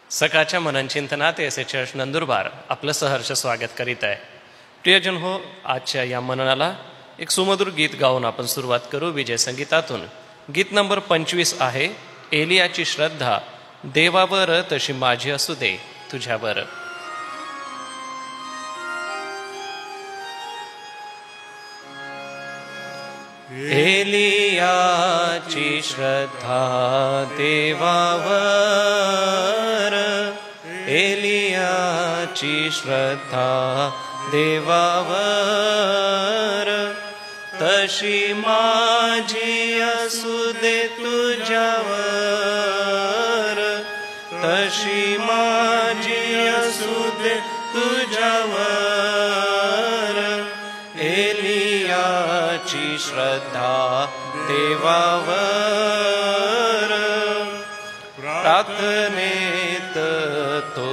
सकाळच्या मननचिंतनात S church Nandurbar आपलं सहर्ष स्वागत करीत आहे. प्रियजन हो, आजच्या या मननाला एक सुमधुर गीत गाऊन आपण सुरुवात करू. विजय संगीतातून गीत नंबर 25 आहे, एलियाची श्रद्धा देवावर तशी माझी असू दे तुझ्यावर. एलियाची श्रद्धा देवावर, एलियाची श्रद्धा देवावर, तशी माझी असू दे तुझ्यावर, तशी माझी असू दे तुझ्यावर. एलियाची श्रद्धा देवावर, प्रार्थनेत तो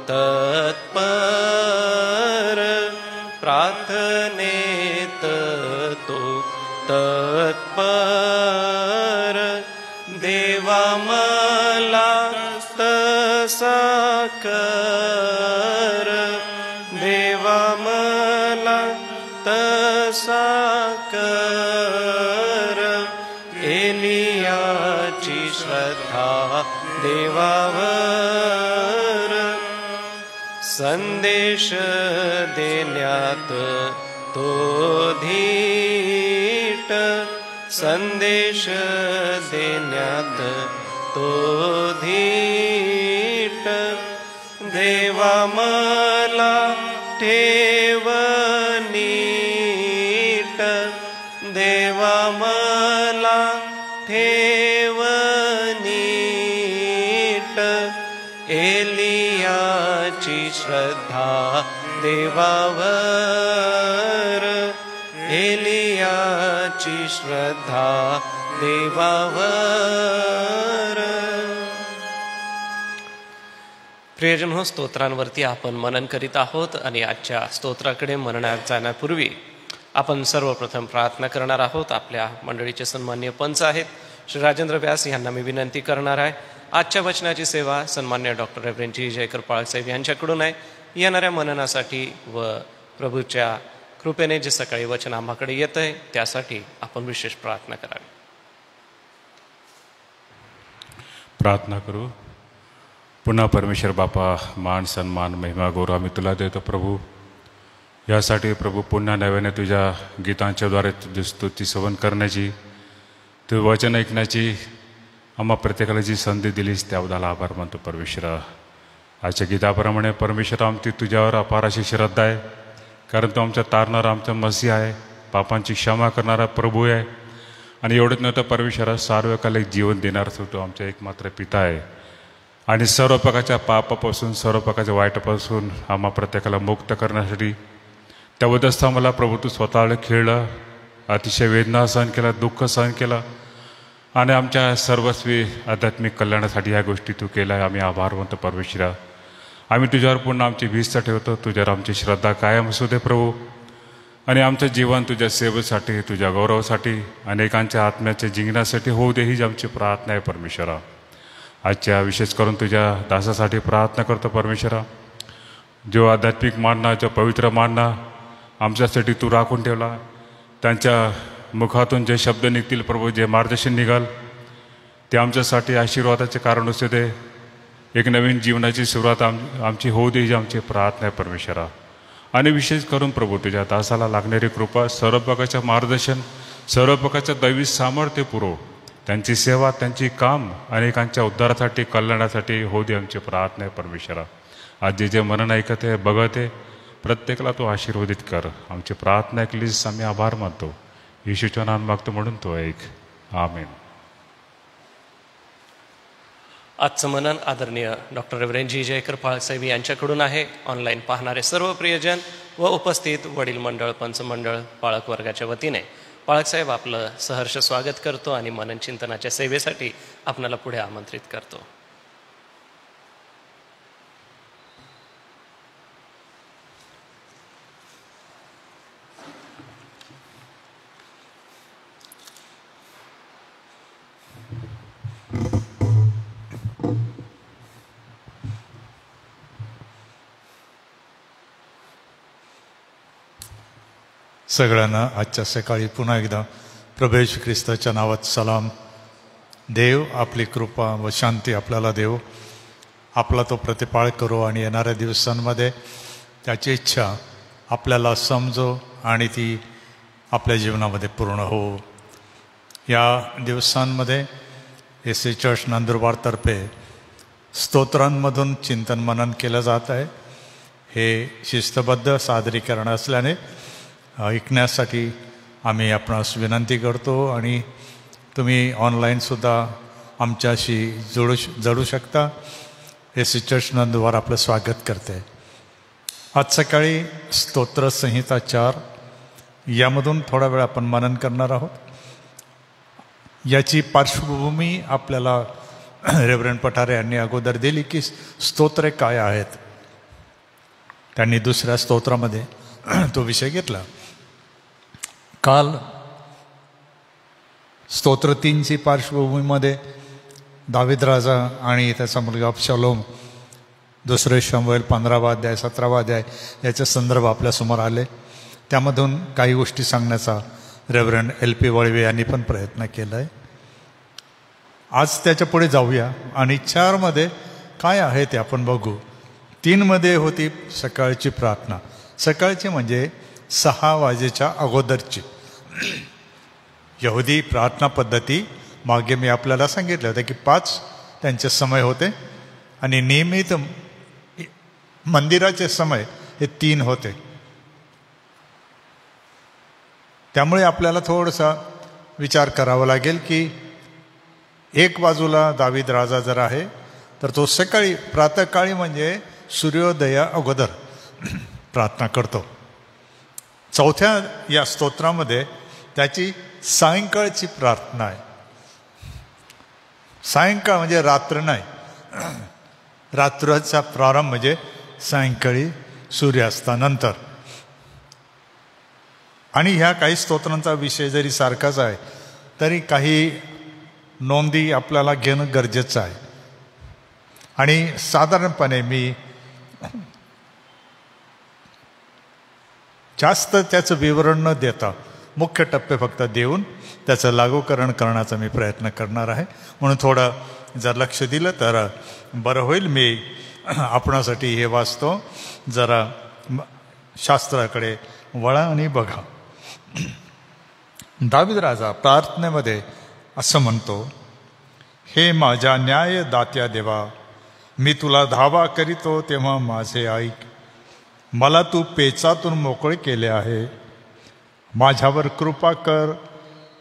तत्पर, प्रार्थनेत तो तत्पर. देवा मला तसा कर, देवा मला तसा कर. एलियाची श्रद्धा देवावर, संदेश देण्यात तो धीट, संदेश देण्यात तो धीट. देवा मला ठेव नीट, देवा मला ठेव नीट. एलियाची श्रद्धा देवावर, एलियाची श्रद्धा देवावर. प्रियजन हो, स्तोत्रांवरती आपण मनन करीत आहोत आणि आजच्या स्तोत्राकडे मननात जाण्यापूर्वी आपण सर्वप्रथम प्रार्थना करणार आहोत. आपल्या मंडळीचे सन्मान्य पंच आहेत श्री राजेंद्र व्यास यांना मी विनंती करणार आहे. आजच्या वचनाची सेवा सन्मान्य डॉक्टर रेव्हरंड जी जयकर पाळकसाहेब यांच्याकडून आहे. येणाऱ्या मननासाठी व प्रभूच्या कृपेने जे सकाळी वचन आम्हाकडे येत आहे त्यासाठी आपण विशेष प्रार्थना करावी. प्रार्थना करू. पुन्हा परमेश्वर बापा, मान सन्मान महिमा गौरव आम्ही तुला देतो प्रभू. यासाठी प्रभू पुन्हा नव्याने तुझ्या गीतांच्याद्वारे तुझी स्तुती सेवन करण्याची, तू वचन ऐकण्याची आम्हा प्रत्येकाला जी संधी दिलीस त्याबद्दल आभार मानतो परमेश्वरा. आजच्या गीताप्रमाणे परमेश्वर आमची तुझ्यावर अपार अशी श्रद्धा आहे, कारण तो आमचा तारणारा आमचा मसीह आहे, पापांची क्षमा करणारा प्रभू आहे. आणि एवढंच नव्हतं परमेश्वरा, सार्वकालिक जीवन देणारा तो आमचा एकमात्र पिता आहे. आणि सर्व प्रकारच्या पापापासून, सर्व प्रकारच्या वाईटापासून आम्हा प्रत्येकाला मुक्त करण्यासाठी त्याबद्दल मला प्रभू तू स्वतःला खेळलं, अतिशय वेदना सहन केला, दुःख सहन केलं आणि आमच्या सर्वस्वी आध्यात्मिक कल्याणासाठी ह्या गोष्टी तू केल्या. आम्ही आभार मानतो परमेश्वरा. आम्ही तुझ्यावर पुन्हा आमची भिस्त ठेवतो. तुझ्यावर आमची श्रद्धा कायम असू दे प्रभू. आणि आमचं जीवन तुझ्या सेवेसाठी, तुझ्या गौरवासाठी, अनेकांच्या आत्म्याच्या जिंकण्यासाठी होऊ दे, हीच आमची प्रार्थना आहे परमेश्वरा. आजच्या विशेष करून तुझ्या दासासाठी प्रार्थना करतो परमेश्वरा. जो आध्यात्मिक मानना, जो पवित्र मानना आमच्यासाठी तू राखून ठेवला, त्यांच्या मुखातून जे शब्द निघतील प्रभू, जे मार्गदर्शन निघाल ते आमच्यासाठी आशीर्वादाचे कारण असू दे. एक नवीन जीवनाची सुरुवात आमची होऊ दे, ही आमची प्रार्थना आहे परमेश्वरा. आणि विशेष करून प्रभू तुझ्या दासाला लागणारी कृपा, सर्व प्रकारचं मार्गदर्शन, सर्व प्रकारचं दैवी सामर्थ्य पुरव. त्यांची सेवा, त्यांची काम अनेकांच्या उद्धारासाठी, कल्याणासाठी होऊ दे, आमची प्रार्थना आहे परमेश्वरा. आज जे मनन ऐकत आहे, बघत आहे, प्रत्येकाला तो आशीर्वादित कर. आमची प्रार्थना ऐकलीस, आम्ही आभार मानतो. येशूच्या नाम मागतो म्हणून तो ऐक. आमेन. आजचं मनन आदरणीय डॉक्टर रेव्हरंड जी जयकर पाळकसाहेब यांच्याकडून आहे. ऑनलाईन पाहणारे सर्व प्रियजन व उपस्थित वडील मंडळ, पंचमंडळ, पाळक वर्गाच्या वतीने पाळकसाहेब आपलं सहर्ष स्वागत करतो आणि मनन चिंतनाच्या सेवेसाठी आपणाला पुढे आमंत्रित करतो. सगळ्यांना आजच्या सकाळी पुन्हा एकदा प्रभू येशू ख्रिस्ताच्या नावात सलाम. देव आपली कृपा व शांती आपल्याला देव, आपला तो प्रतिपाळ करो आणि येणाऱ्या दिवसांमध्ये त्याची इच्छा आपल्याला समजो आणि ती आपल्या जीवनामध्ये पूर्ण हो. या दिवसांमध्ये एस चर्च नंदुरबारतर्फे स्तोत्रांमधून चिंतन मनन केलं जात आहे. हे शिस्तबद्ध सादरीकरण असल्याने ऐकण्यासाठी आम्ही आपणास विनंती करतो आणि तुम्ही ऑनलाईनसुद्धा आमच्याशी जोडू शकता. एस चर्च नंदुरबार आपलं स्वागत करते. आज सकाळी स्तोत्र संहिता 4 यामधून थोडा वेळ आपण मनन करणार आहोत. याची पार्श्वभूमी आपल्याला रेव्हरंड पठारे यांनी अगोदर दिली की स्तोत्रे काय आहेत. त्यांनी दुसऱ्या स्तोत्रामध्ये तो विषय घेतला. काल स्तोत्र 3ची पार्श्वभूमीमध्ये दावीद राजा आणि त्याचा मुलगा अबशालोम, 2 शमूएल 15वा अध्याय 17वा अध्याय याचे संदर्भ आपल्यासमोर आले. त्यामधून काही गोष्टी सांगण्याचा रेव्हरंड LP वळवे यांनी पण प्रयत्न केला आहे. आज त्याच्या पुढे जाऊया आणि 4मध्ये काय आहे ते आपण बघू. 3मध्ये होती सकाळची प्रार्थना. सकाळची म्हणजे 6 वाजेच्या अगोदरची यहुदी प्रार्थना पद्धती. मागे मी आपल्याला सांगितलं होतं की 5 त्यांचे समय होते आणि नियमित मंदिराचे समय हे 3 होते. त्यामुळे आपल्याला थोडासा विचार करावा लागेल की एक बाजूला दावीद राजा जर आहे तर तो सकाळी प्रातःकाळी म्हणजे सूर्योदया अगोदर प्रार्थना करतो. 4थ्या या स्तोत्रामध्ये त्याची सायंकाळची प्रार्थना आहे. सायंकाळ म्हणजे रात्र नाही, रात्रीचा प्रारंभ म्हणजे सायंकाळी सूर्यास्तानंतर. आणि ह्या काही स्तोत्रांचा विषय जरी सारखाच आहे तरी काही नोंदी आपल्याला घेणं गरजेचं आहे. आणि साधारणपणे मी जास्त त्याचं विवरण न देता मुख्य टप्पे फक्त देऊन त्याचं लागूकरण करण्याचा मी प्रयत्न करणार आहे. म्हणून थोडं जर लक्ष दिलं तर बरं होईल. मी आपणासाठी हे वाचतो. जरा शास्त्राकडे वळा आणि बघा. दावीद राजा प्रार्थनेमध्ये असं म्हणतो, हे माझ्या न्यायदात्या देवा, मी तुला धावा करीतो तेव्हा माझे ऐक. मला तू पेचातून मोकळे केले आहे. माझ्यावर कृपा कर,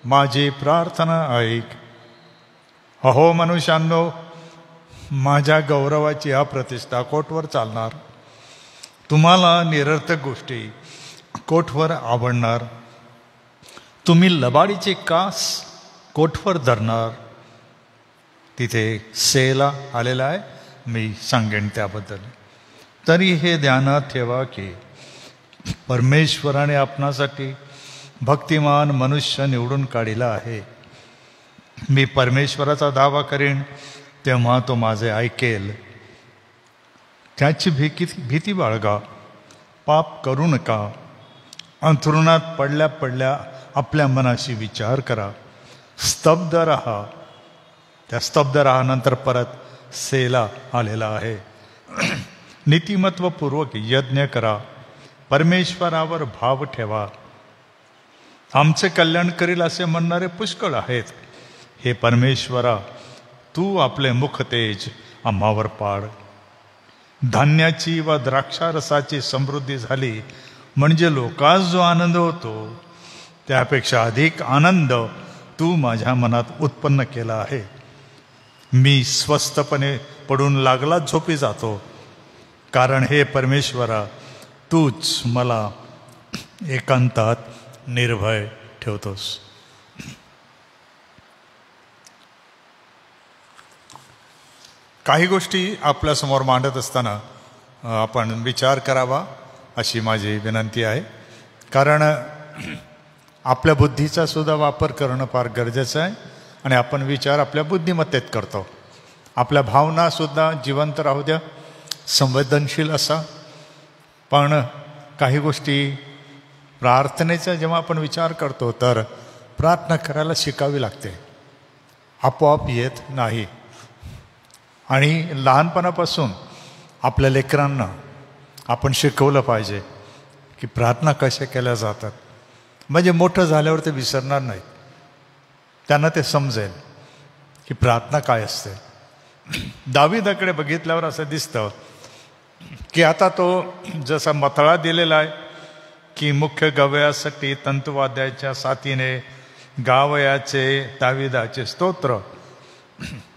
माझी प्रार्थना ऐक. अहो मनुष्यांनो, माझ्या गौरवाची हा प्रतिष्ठा कोठवर चालणार? तुम्हाला निरर्थक गोष्टी कोठवर आवडणार? तुम्ही लबाडीचे कास कोठवर धरणार? तिथे सेला आलेला आहे, मी सांगेन त्याबद्दल. तरी हे ध्यानात ठेवा की परमेश्वराने आपणासाठी भक्तिमान मनुष्य निवडून काढिला आहे. मी परमेश्वराचा दावा करेन तेव्हा तो माझे ऐकेल. त्याची भीती बाळगा, पाप करू नका. अंथरुणात पडल्या पडल्या आपल्या मनाशी विचार करा. स्तब्ध राहा. त्या स्तब्ध राहानंतर परत सेला आलेला आहे. नीतिमत्वपूर्वक यज्ञ करा. परमेश्वरावर भाव ठेवा. आमचे कल्याण करील असे म्हणणारे पुष्कळ आहेत. हे परमेश्वरा, तू आपले मुख तेज आम्हावर पाड. धान्याची व द्राक्षारसाची समृद्धी झाली म्हणजे लोकांस जो आनंद होतो त्यापेक्षा अधिक आनंद तू माझ्या मनात उत्पन्न केला आहे. मी स्वस्थपणे पडून लागला झोपी जातो, कारण हे परमेश्वरा, तूच मला एकांतात निर्भय ठेवतोस. काही गोष्टी आपल्यासमोर मांडत असताना आपण विचार करावा अशी माझी विनंती आहे. कारण आपल्या बुद्धीचा सुद्धा वापर करणं फार गरजेचं आहे. आणि आपण विचार आपल्या बुद्धिमत्तेत करतो. आपल्या भावनासुद्धा जिवंत राहू द्या, संवेदनशील असा. पण काही गोष्टी प्रार्थनेचा जेव्हा आपण विचार करतो तर प्रार्थना करायला शिकावी लागते, आपोआप येत नाही. आणि लहानपणापासून आपल्या लेकरांना आपण शिकवलं पाहिजे की प्रार्थना कशा केल्या जातात, म्हणजे मोठं झाल्यावर ते विसरणार नाहीत. त्यांना ते समजेल की प्रार्थना काय असते. दावीदाकडे बघितल्यावर असं दिसतं की आता तो जसा मथळा दिलेला आहे की मुख्य गवयासाठी तंतुवाद्याच्या साथीने गावयाचे दावीदाचे स्तोत्र.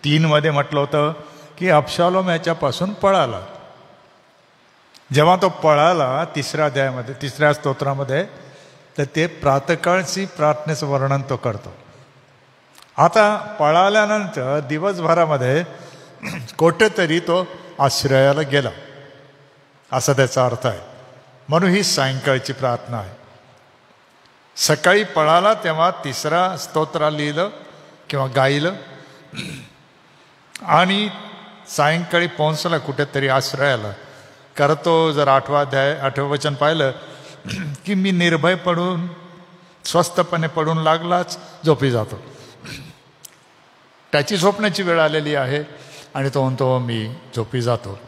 3 म्हटलं होतं की अबशालोम याच्यापासून पळाला. जेव्हा तो पळाला 3 अध्यायामध्ये 3 स्तोत्रामध्ये, तर ते प्रातःकाळची प्रार्थनेचं वर्णन तो करतो. आता पळाल्यानंतर दिवसभरामध्ये कुठेतरी तो आश्रयाला गेला, असा त्याचा अर्थ आहे. म्हणून ही सायंकाळची प्रार्थना आहे. सकाळी पळाला तेव्हा 3 स्तोत्र लिहिलं किंवा गायलं, आणि सायंकाळी पोहोचला कुठेतरी आश्रयाला. करतो जर 8 वचन पाहिलं की मी निर्भय पडून स्वस्थपणे पडून लागलाच झोपी जातो. त्याची झोपण्याची वेळ आलेली आहे आणि तो म्हणतो मी झोपी जातो.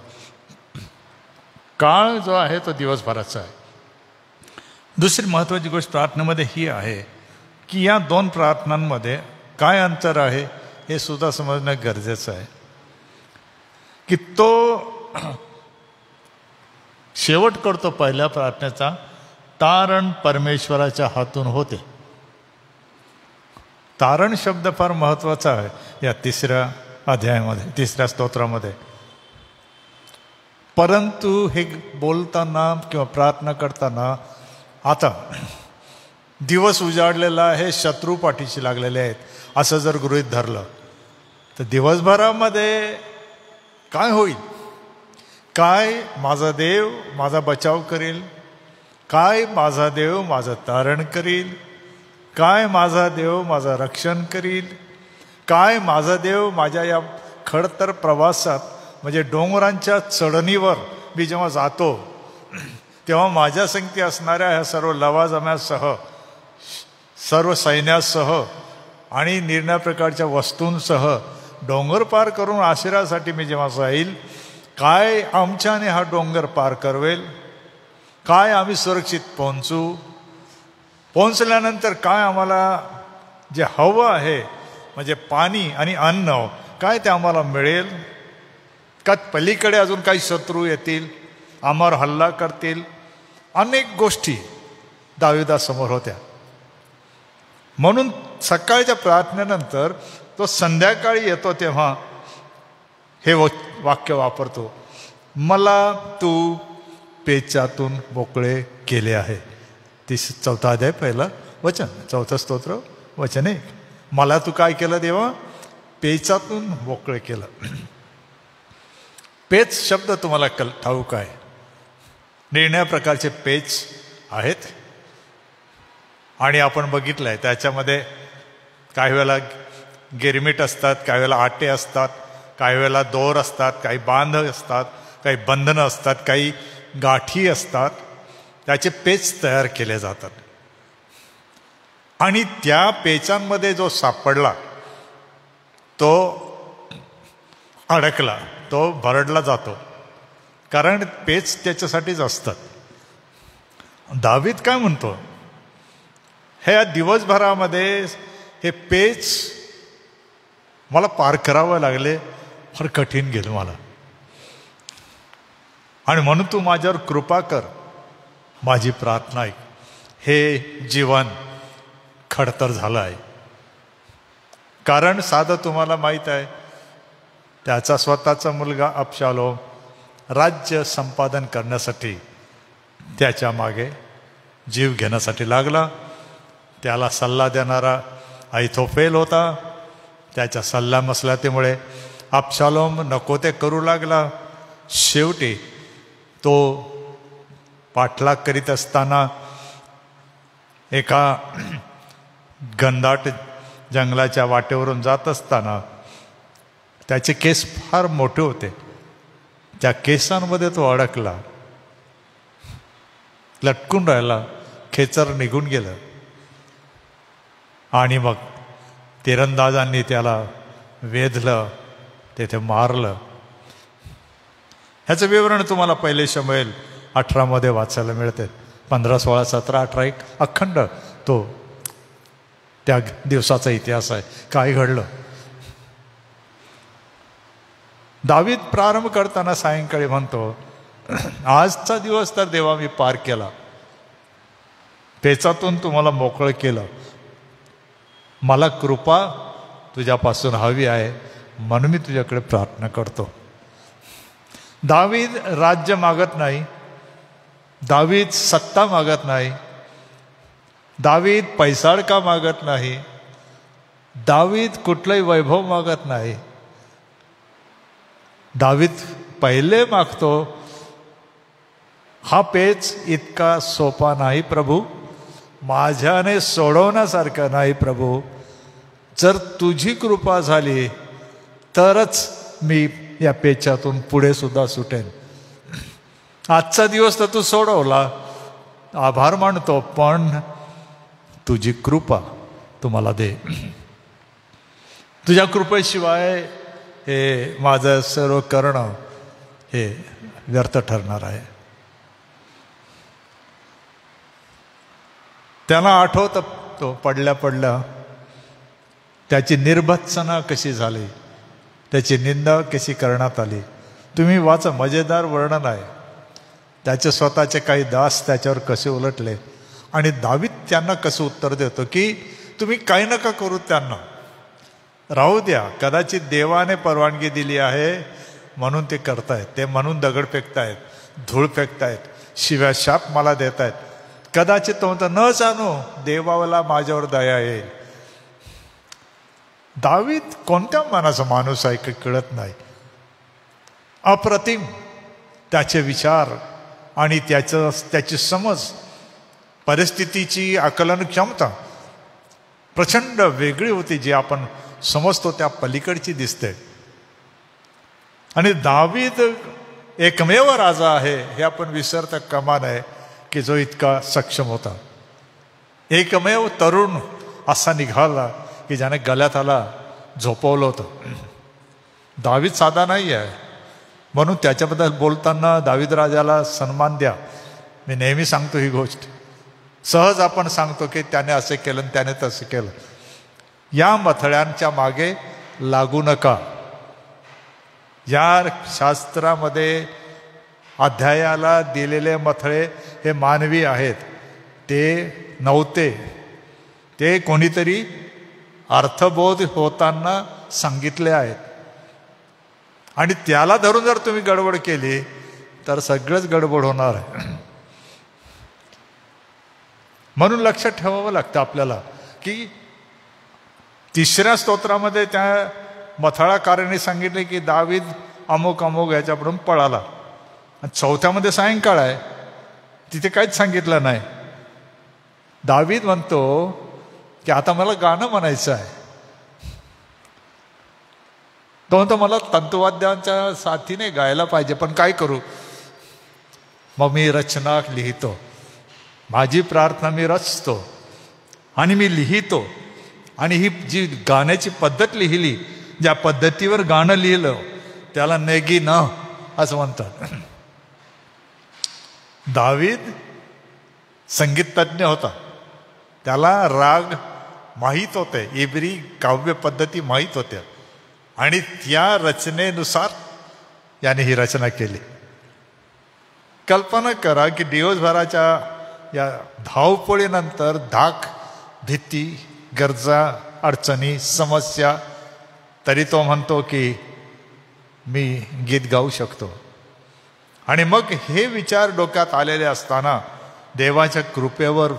काळ जो आहे तो दिवसभराचा आहे. दुसरी महत्त्वाची गोष्ट प्रार्थनेमध्ये ही आहे की या 2 प्रार्थनांमध्ये काय अंतर आहे हे सुद्धा समजणं गरजेचं आहे. की तो शेवट करतो पहिल्या प्रार्थनेचा, तारण परमेश्वराच्या हातून होते. तारण शब्द फार महत्त्वाचा आहे या 3 अध्यायामध्ये 3 स्तोत्रामध्ये. परंतु हे बोलताना किंवा प्रार्थना करताना आता दिवस उजाडलेला आहे, शत्रू पाठीशी लागलेले आहेत असं जर गृहीत धरलं तर दिवसभरामध्ये काय होईल? काय माझा देव माझा बचाव करेल? काय माझा देव माझं तारण करील? काय माझा देव माझं रक्षण करील? काय माझा देव माझ्या या खडतर प्रवासात, म्हणजे डोंगरांच्या चढणीवर मी जेव्हा जातो तेव्हा माझ्या संगती असणाऱ्या ह्या सर्व लवाजम्यासह, सर्व सैन्यासह आणि निरनिराळ्या प्रकारच्या वस्तूंसह डोंगर पार करून आशिरासाठी मी जेव्हा जाईल, काय आमच्याने हा डोंगर पार करवेल? काय आम्ही सुरक्षित पोहोचल्यानंतर काय आम्हाला जे हवं आहे म्हणजे पाणी आणि अन्न, काय ते आम्हाला मिळेल का? पलीकडे अजून काही शत्रू येतील, आम्हावर हल्ला करतील? अनेक गोष्टी दाविदासमोर होत्या. म्हणून सकाळच्या प्रार्थनेनंतर तो संध्याकाळी येतो तेव्हा हे वाक्य वापरतो, मला तू पेचातून मोकळे केले आहे. 4 अध्याय 1 वचन, 4 स्तोत्र वचन 1. मला तू काय केलं देवा? पेचातून मोकळे केलं. पेच शब्द तुम्हाला ठाऊक आहे. निर्णय प्रकारचे पेच आहेत आणि आपण बघितलं आहे त्याच्यामध्ये काही वेळेला गिरमीट असतात, काही वेळेला आटे असतात, काही वेळेला दोर असतात, काही बांध असतात, काही बंधनं असतात, काही गाठी असतात. त्याचे पेच तयार केले जातात आणि त्या पेचांमध्ये जो सापडला तो अडकला, तो भरडला जातो, कारण पेच त्याच्यासाठीच असतात. दावीद काय म्हणतो, ह्या दिवसभरामध्ये हे पेच मला पार करावं लागले, फार कठीण गेलं मला, आणि म्हणून तू माझ्यावर कृपा कर, माझी प्रार्थना ऐक. हे जीवन खडतर झालं आहे. कारण साधं तुम्हाला माहीत आहे, त्याचा स्वतःचा मुलगा अबशालोम राज्य संपादन करण्यासाठी त्याच्या मागे जीव घेण्यासाठी लागला. त्याला सल्ला देणारा अहितोफेल होता. त्याच्या सल्ला मसलतीमुळे अबशालोम नको ते करू लागला. शेवटी तो पाठलाग करीत असताना एका घनदाट जंगलाच्या वाटेवरून जात असताना त्याचे केस फार मोठे होते. त्या केसांमध्ये तो अडकला, लटकून राहिला खेचर निघून गेलं आणि मग तिरंदाजांनी त्याला वेधलं, तेथे मारलं. ह्याचं विवरण तुम्हाला पहिले शमूएल 18 वाचायला मिळते. 15, 16, 17, 18 एक अखंड तो त्या दिवसाचा इतिहास आहे, काय घडलं. दावीद प्रारंभ करताना सायंकाळी म्हणतो, आजचा दिवस तर देवा मी पार केला, पेचातून तुम्हाला मोकळं केलं, मला कृपा तुझ्यापासून हवी आहे, म्हणून मी तुझ्याकडे प्रार्थना करतो. दावीद राज्य मागत नाही, दावीद सत्ता मागत नाही, दावीद पैसाडका मागत नाही, दावीद कुठलंही वैभव मागत नाही. दावीद पहिले मागतो, हा पेच इतका सोपा नाही प्रभू, माझ्याने सोडवण्यासारखा नाही प्रभू, जर तुझी कृपा झाली तरच मी या पेचातून पुढे सुद्धा सुटेन. आजचा दिवस तर तू सोडवला, आभार मानतो, पण तुझी कृपा तुम्हाला दे. तुझ्या कृपेशिवाय हे माझं सर्व करणं हे व्यर्थ ठरणार आहे. त्याला आठवतं तो पडल्या पडल्या त्याची निर्भत्सना कशी झाली, त्याची निंदा कशी करण्यात आली. तुम्ही वाचा, मजेदार वर्णन आहे. त्याचे स्वतःचे काही दास त्याच्यावर कसे उलटले आणि दावीद त्यांना कसं उत्तर देतो की तुम्ही काही नका करू, त्यांना राहू द्या, कदाचित देवाने परवानगी दिली आहे म्हणून ते करतायत, ते म्हणून दगड फेकतायत, धूळ फेकतायत, शिव्या शाप मला देत आहेत, कदाचित तो म्हणतो न जाणू देवाला माझ्यावर दया येईल. दावीद कोणत्या मनाचा माणूस आहे की कळत नाही. अप्रतिम त्याचे विचार आणि त्याची समज, परिस्थितीची आकलन क्षमता प्रचंड वेगळी होती, जी आपण समजतो त्या पलीकडची दिसते. आणि दावीद एकमेव राजा आहे हे आपण विसरता कामा नये की जो इतका सक्षम होता. एकमेव तरुण असा निघाला की ज्याने गळ्यात झोपवलं होतं. दावीद साधा नाही आहे, म्हणून त्याच्याबद्दल बोलताना दावीद राजाला सन्मान द्या. मी नेहमी सांगतो ही गोष्ट, सहज आपण सांगतो की त्याने असे केलं आणि त्याने तसं केलं. या मथळ्यांच्या मागे लागू नका. या शास्त्रामध्ये अध्यायाला दिलेले मथळे हे मानवी आहेत, ते नव्हते. ते कोणीतरी अर्थबोध होताना सांगितले आहेत आणि त्याला धरून जर तुम्ही गडबड केली तर सगळंच गडबड होणार आहे. म्हणून लक्षात ठेवावं लागतं आपल्याला की 3ऱ्या स्तोत्रामध्ये त्या मथळाकाराने सांगितले की दावीद अमुक अमुक याच्याकडून पळाला. 4थ्यामध्ये सायंकाळ आहे, तिथे काहीच सांगितलं नाही. दावीद म्हणतो की आता मला गाणं म्हणायचं आहे. तो म्हणतो मला तंतुवाद्यांच्या साथीने गायला पाहिजे, पण काय करू. मग मी रचना लिहितो, माझी प्रार्थना मी रचतो आणि मी लिहितो. आणि ही जी गाण्याची पद्धत लिहिली, ज्या पद्धतीवर गाणं लिहिलं त्याला नेगीन असं म्हणतात. दावीद संगीत तज्ञ होता, त्याला राग माहीत होते, इब्री काव्य पद्धती माहीत होत्या आणि त्या रचनेनुसार याने ही रचना केली. कल्पना करा की दिवसभराच्या या धावपळीनंतर धाक, भीती, गरजा, अडचणी, समस्या, तरी तो म्हणतो की मी गीत गाऊ शकतो. आणि मग हे विचार डोक्यात आलेले असताना देवाच्या कृपेवर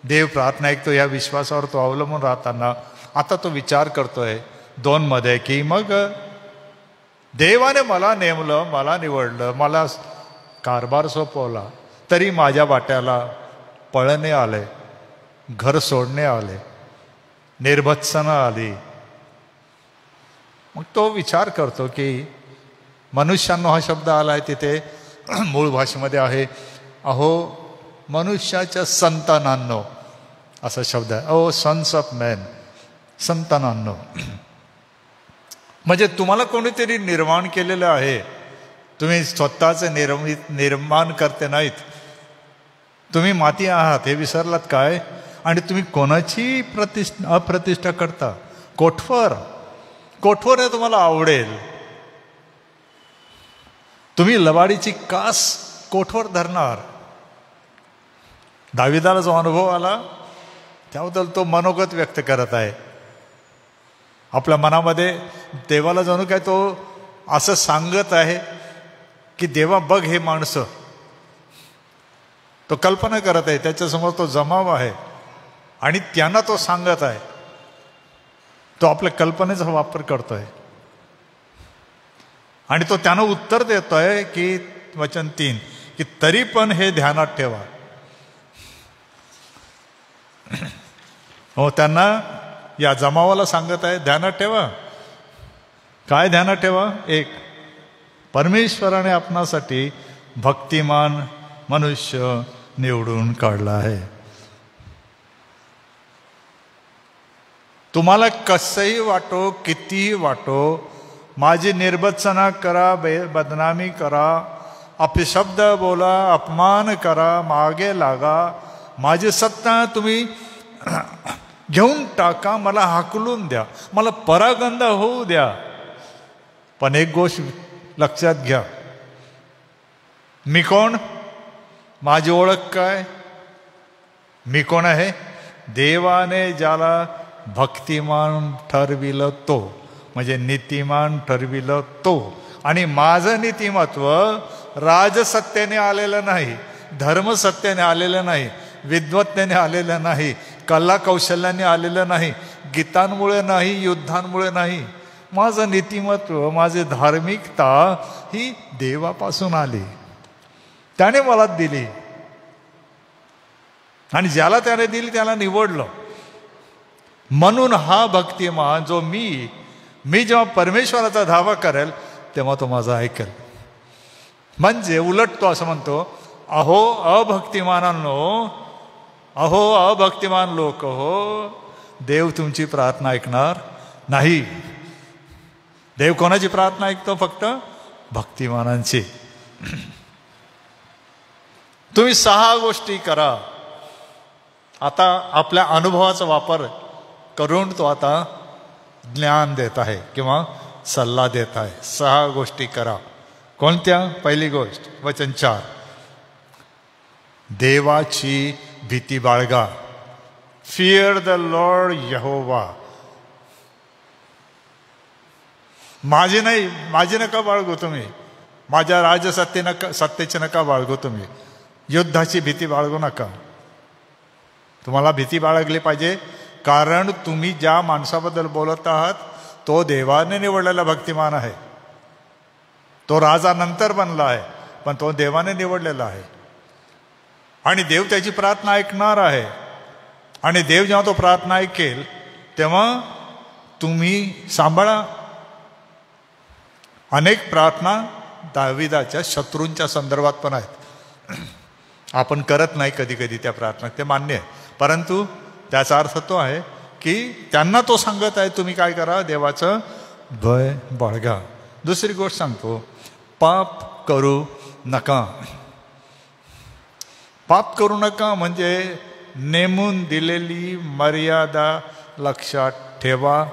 देव प्रार्थना ऐकतो, या विश्वासावर तो अवलंबून राहताना आता तो विचार करतोय 2 मध्ये की मग देवाने मला नेमलं, मला निवडलं, मला कारभार सोपवला, तरी माझ्या वाट्याला पळणे आले, घर सोडणे आले, निर्भत्सना आली. मग तो विचार करतो की मनुष्यानो हा शब्द आला आहे तिथे मूळ भाषेमध्ये आहे, अहो मनुष्याच्या संतानांनो असा शब्द आहे. ओ सन्स ऑफ मॅन, संतानांनो. म्हणजे तुम्हाला कोणीतरी निर्माण केलेलं आहे. तुम्ही स्वतःचे निर्माण करते नाहीत. तुम्ही माती आहात हे विसरलात काय? आणि तुम्ही कोणाची अप्रतिष्ठा करता? कोठवर हे तुम्हाला आवडेल. तुम्ही लबाडीची कास कोठवर धरणार? दाविदाला जो अनुभव आला त्याबद्दल तो मनोगत व्यक्त करत आहे. आपल्या मनामध्ये देवाला जणू काय तो असं सांगत आहे की देवा बघ हे माणसं. तो कल्पना करत आहे, त्याच्यासमोर तो जमाव आहे आणि त्यांना तो सांगत आहे. तो आपल्या कल्पनेचा वापर करतोय आणि तो त्यांना उत्तर देतोय की वचन 3 की तरी पण हे ध्यानात ठेवा. हो, त्यांना या जमावाला सांगत आहे ध्यानात ठेवा. काय ध्यानात ठेवा? एक, परमेश्वराने आपणासाठी भक्तिमान मनुष्य निवडून काढला आहे. तुम्हाला कसंही वाटो, कितीही वाटो, माझी निर्बत्सना करा, बदनामी करा, अपशब्द बोला, अपमान करा, मागे लागा, माझी सत्ता तुम्ही घेऊन टाका, मला हाकलून द्या, मला परागंदा होऊ द्या. पण एक गोष्ट लक्षात घ्या, मी कोण? माझी ओळख काय? मी कोण आहे? देवाने ज्याला भक्तिमान ठरविलं तो, म्हणजे नीतिमान ठरविलं तो. आणि माझं नीतिमत्व राजसत्तेने आलेलं नाही, धर्मसत्तेने आलेलं नाही, विद्वत्तेने आलेलं नाही, कला कौशल्याने आलेलं नाही, गीतांमुळे नाही, युद्धांमुळे नाही. माझं नीतिमत्व, माझी धार्मिकता ही देवापासून आली. त्याने मला दिली आणि ज्याला त्याने दिली त्याला निवडलं. म्हणून हा भक्तिमान जो मी जेव्हा परमेश्वराचा धावा करेल तेव्हा तो माझा ऐकेल. म्हणजे उलट तो असं म्हणतो, अहो अभक्तिमानांनो, अहो अभक्तिमान लोक हो, देव तुमची प्रार्थना ऐकणार नाही. देव कोणाची प्रार्थना ऐकतो? फक्त भक्तिमानांची. तुम्ही 6 गोष्टी करा. आता आपल्या अनुभवाचा वापर करून तो आता ज्ञान देत आहे किंवा सल्ला देत आहे. 6 गोष्टी करा. कोणत्या? पहिली गोष्ट वचन 4, देवाची भीती बाळगा. फिअर द लॉर्ड यहोवा. माझी नका बाळगू तुम्ही, माझ्या सत्तेची नका बाळगू तुम्ही, युद्धाची भीती बाळगू नका. तुम्हाला भीती बाळगली पाहिजे, कारण तुम्ही ज्या माणसाबद्दल बोलत आहात तो देवाने निवडलेला भक्तिमान आहे. तो राजा नंतर बनला आहे, पण तो देवाने निवडलेला आहे. आणि देव त्याची प्रार्थना ऐकणार आहे. आणि देव जेव्हा तो प्रार्थना ऐकेल तेव्हा तुम्ही सांभाळा. अनेक प्रार्थना दाविदाच्या शत्रूंच्या संदर्भात पण आहेत. आपण करत नाही कधी कधी त्या प्रार्थना, ते मान्य आहे, परंतु त्याचा अर्थ तो आहे की त्यांना तो सांगत आहे तुम्ही काय करा? देवाचं भय बाळगा. दुसरी गोष्ट सांगतो, पाप करू नका. पाप करू नका म्हणजे नेमून दिलेली मर्यादा लक्षात ठेवा.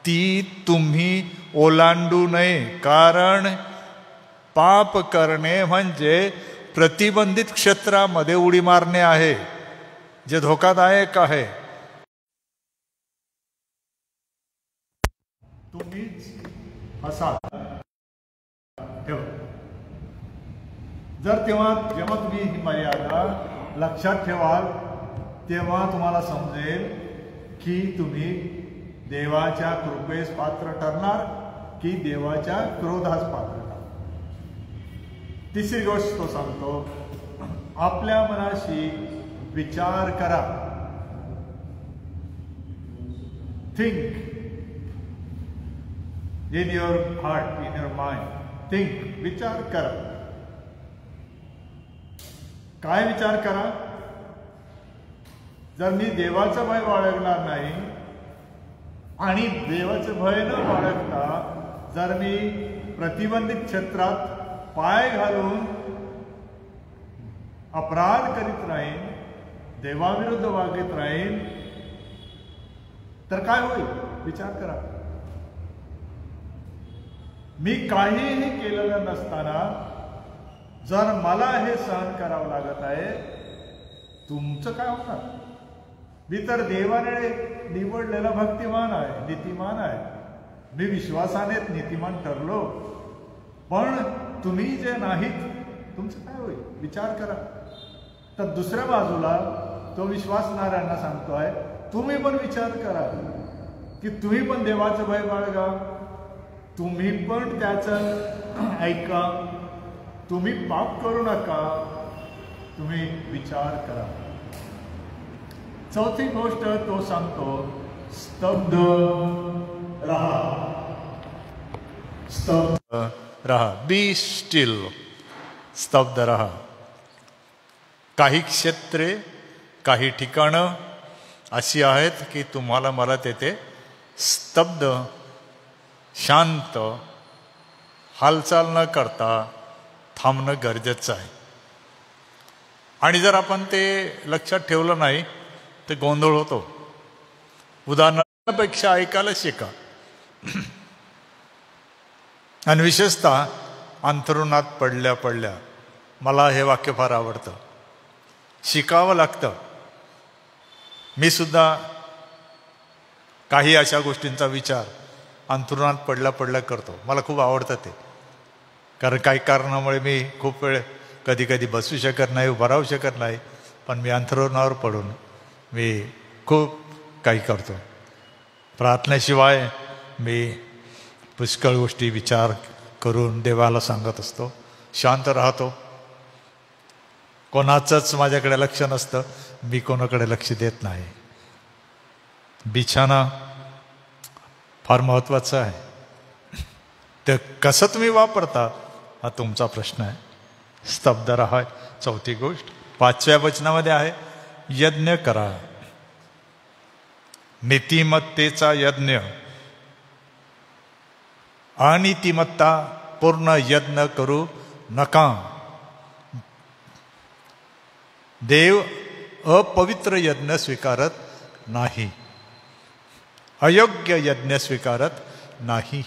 ती तुम्ही ओलांडू नये, कारण पाप करणे म्हणजे प्रतिबंधित क्षेत्रामध्ये उडी मारणे आहे, जे धोकादायक आहे. तुम्हीच असाल ठेवा. जेव्हा तुम्ही ही मर्यादा लक्षात ठेवाल तेव्हा तुम्हाला समजेल की तुम्ही देवाच्या कृपेस पात्र ठरणार की देवाच्या क्रोधास पात्र ठरणार. तिसरी गोष्ट तो सांगतो, आपल्या मनाशी विचार करा. Think in your heart, in your mind. Think, विचार करा. काय विचार करा, जर मी देवाचं भय बाळगणार नाही आणि देवाचं भय न बाळगता जर मी प्रतिबंधित क्षेत्रात पाय घालून अपराध करीत राहीन, देवाविरुद्ध वागत राहीन, तर काय होईल विचार करा. मी काहीही केलेलं नसताना जर मला हे सहन करावं लागत आहे, तुमचं काय होणार? मी तर देवाने निवडलेला भक्तिमान आहे, नीतिमान आहे, मी विश्वासाने नीतिमान ठरलो, पण तुम्ही जे नाहीत तुमचं काय होईल विचार करा. तर दुसऱ्या बाजूला तो विश्वासणाऱ्यांना सांगतोय, तुम्ही पण विचार करा की तुम्ही पण देवाचं भय बाळगा, तुम्ही पण त्याचं ऐका, तुम्ही पाप करू नका, तुम्ही विचार करा. चौथी गोष्ट तो सांगतो, स्तब्ध राहा. स्तब्ध राहा, बी स्टील, स्तब्ध राहा. काही क्षेत्रे, काही ठिकाणं अशी आहेत की तुम्हाला मला तेथे स्तब्ध, शांत, हालचाल न करता थांबणं गरजेचं आहे. आणि जर आपण ते लक्षात ठेवलं नाही तर गोंधळ होतो. उदाहरणापेक्षा ऐकायला शिका. आणि विशेषतः अंथरुणात पडल्या पडल्या, मला हे वाक्य फार आवडतं, शिकावं लागतं. मी सुद्धा काही अशा गोष्टींचा विचार अंथरुणात पडल्या पडल्या करतो. मला खूप आवडतं ते, कारण काही कारणामुळे मी खूप वेळ कधी कधी बसू शकत नाही, उभं राहू शकत नाही, पण मी अंथरुणावर पडून मी खूप काही करतो. प्रार्थनेशिवाय मी पुष्कळ गोष्टी विचार करून देवाला सांगत असतो, शांत राहतो. कोणाचंच माझ्याकडे लक्ष नसतं, मी कोणाकडे लक्ष देत नाही. बिछाना फार महत्त्वाचं आहे. ते कसं तुम्ही वापरता हा तुमचा प्रश्न आहे. स्तब्ध राहा, चौथी गोष्ट. 5व्या वचनामध्ये आहे, यज्ञ करा. नीतिमत्तेचा यज्ञ. अनीतिमत्ता पूर्ण यज्ञ करू नका. देव अपवित्र यज्ञ स्वीकारत नाही, अयोग्य यज्ञ स्वीकारत नाही.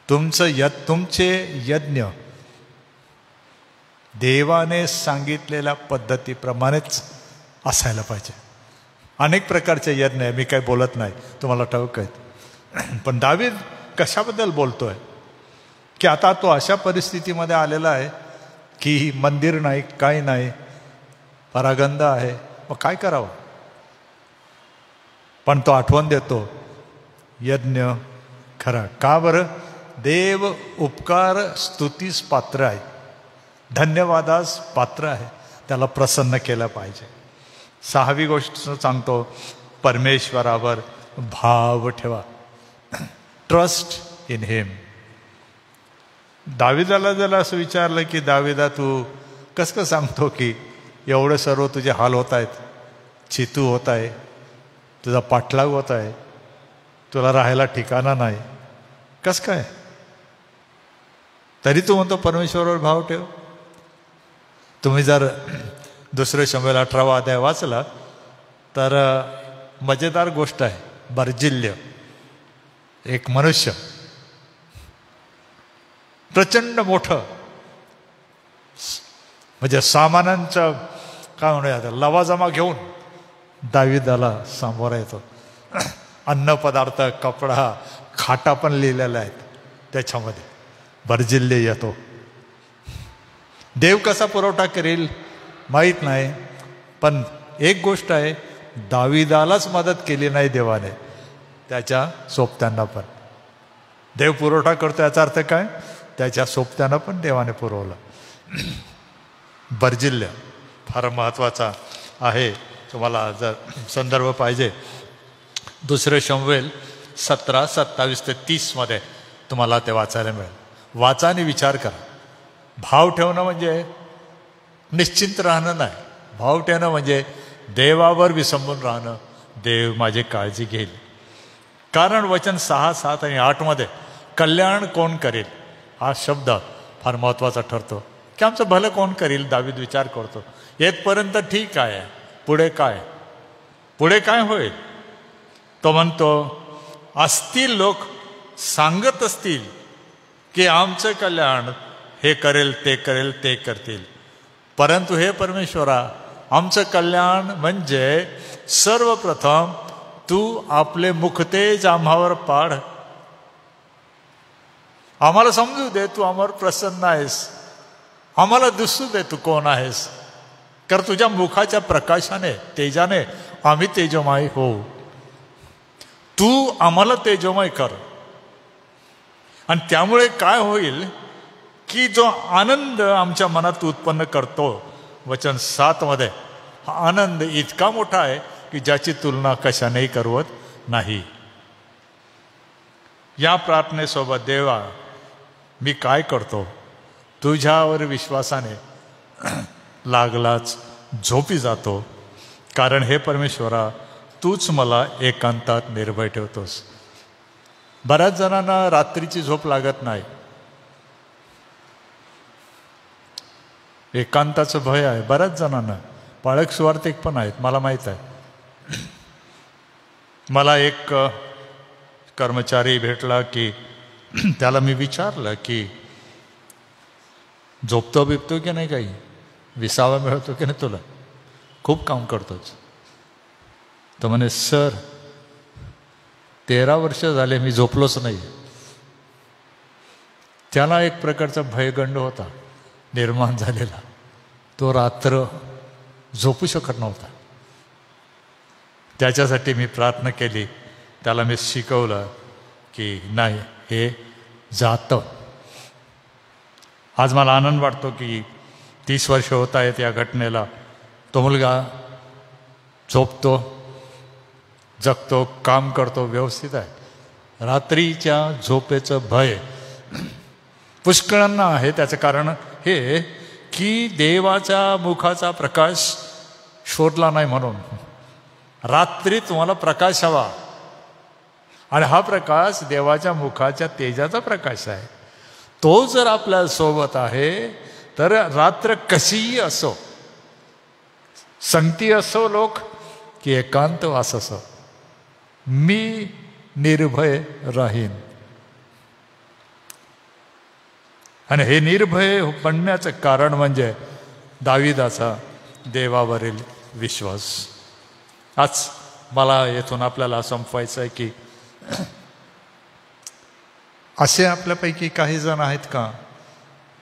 तुमचे यज्ञ देवाने सांगितलेल्या पद्धतीप्रमाणेच असायला पाहिजे. अनेक प्रकारचे यज्ञ आहे, मी काही बोलत नाही, तुम्हाला ठाऊक आहेत. पण दावीद कशाबद्दल बोलतोय की आता तो अशा परिस्थितीमध्ये आलेला आहे की मंदिर नाही, काही नाही, परागंदा आहे, मग काय करावं. पण तो आठवण देतो, यज्ञ खरा. का बरं? देव उपकार स्तुतीस पात्र आहे, धन्यवादास पात्र आहे, त्याला प्रसन्न केलं पाहिजे. 6वी गोष्ट सांगतो, परमेश्वरावर भाव ठेवा. Trust in him. दाविदाला जर असं विचारलं की दाविदा तू कसं सांगतो की एवढं सर्व तुझे हाल होत आहेत, चितू होत आहे, तुझा पाठलाग होत आहे, तुला राहायला ठिकाणा नाही, कसं काय? तरी तू म्हणतो परमेश्वरावर भाव ठेव. तुम्ही जर 2 शमूएल 18 अध्याय वाचला तर मजेदार गोष्ट आहे. बर्जिल्य एक मनुष्य, प्रचंड मोठं, म्हणजे सामानांचं काय म्हणूया लवाजमा घेऊन दाविदाला सामोरा येतो. अन्न पदार्थ, कपडा, खाटा पण लिहिलेला आहेत त्याच्यामध्ये. बर्जिल्य येतो. देव कसा पुरवठा करेल माहीत नाही, पण एक गोष्ट आहे, दाविदालाच मदत केली नाही देवाने, त्याच्या सोबत्यांना पण देव पुरवठा करतो. याचा अर्थ काय? त्याच्या सोबत्यांना पण देवाने पुरवलं. बर्जिल्य फार महत्त्वाचा आहे. तुम्हाला जर संदर्भ पाहिजे 2 शमूएल 17, 27 ते 30 मध्ये तुम्हाला ते वाचायला मिळेल. वाचा आणि विचार करा. भाव ठेवणं म्हणजे निश्चिंत राहणं नाही, भावट्यानं म्हणजे देवावर विसंबून राहणं. देव माझी काळजी घेईल. कारण वचन 6, 7 आणि 8 कल्याण कोण करेल हा शब्द फार महत्त्वाचा ठरतो. की आमचं भलं कोण करील, दावीद विचार करतो. येतपर्यंत ठीक आहे, पुढे काय होईल. तो म्हणतो, असतील लोक सांगत असतील की आमचं कल्याण हे करेल, ते करेल, ते करतील, परंतु हे परमेश्वरा, आमचं कल्याण म्हणजे सर्वप्रथम तू आपले मुखतेज आम्हावर पाड. आम्हाला समजू दे तू आम्हावर प्रसन्न आहेस. आम्हाला दिसू दे तू कोण आहेस. कारण तुझ्या मुखाच्या प्रकाशाने, तेजाने आम्ही तेजोमय होऊ. तू आम्हाला तेजोमय कर. आणि त्यामुळे काय होईल की जो आनंद आमच्या मनात उत्पन्न करतो, वचन 7 हा आनंद इतका मोठा आहे की ज्याची तुलना कशानेही करवत नाही. या प्रार्थनेसोबत, देवा मी काय करतो, तुझ्यावर विश्वासाने लागलाच झोपी जातो. कारण हे परमेश्वरा, तूच मला एकांतात निर्भय ठेवतोस. बऱ्याच जणांना रात्रीची झोप लागत नाही. एकांताचं भय आहे बऱ्याच जणांना. पाळक सुवार्तिक पण आहेत, मला माहीत आहे. मला एक कर्मचारी भेटला की त्याला मी विचारलं की झोपतो बिपतो की नाही, काही विसावा मिळतो की नाही तुला, खूप काम करतोच. तर म्हणे, सर 13 वर्ष झाले मी झोपलोच नाही. त्याला एक प्रकारचा भयगंड होता निर्माण झालेला. तो रात्र झोपू शकत नव्हता. त्याच्यासाठी मी प्रार्थना केली. त्याला मी शिकवलं की नाही, हे जातं. आज मला आनंद वाटतो की 30 वर्ष होत आहेत या घटनेला. तो मुलगा झोपतो, जगतो, काम करतो, व्यवस्थित आहे. रात्रीच्या झोपेचं भय पुष्कळांना आहे. त्याचं कारण हे की देवाच्या मुखाचा प्रकाश शोधला नाही. म्हणून रात्री तुम्हाला प्रकाश हवा, आणि हा प्रकाश देवाच्या मुखाच्या तेजाचा प्रकाश आहे. तो जर आपल्या सोबत आहे तर रात्र कशीही असो, संगती असो लोक की एकांतवास असो, मी निर्भय राहीन. आणि हे निर्भय बनण्याचं कारण म्हणजे दाविदाचा देवावरील विश्वास. आज मला येथून आपल्याला संपवायचं आहे की असे आपल्यापैकी काही जण आहेत का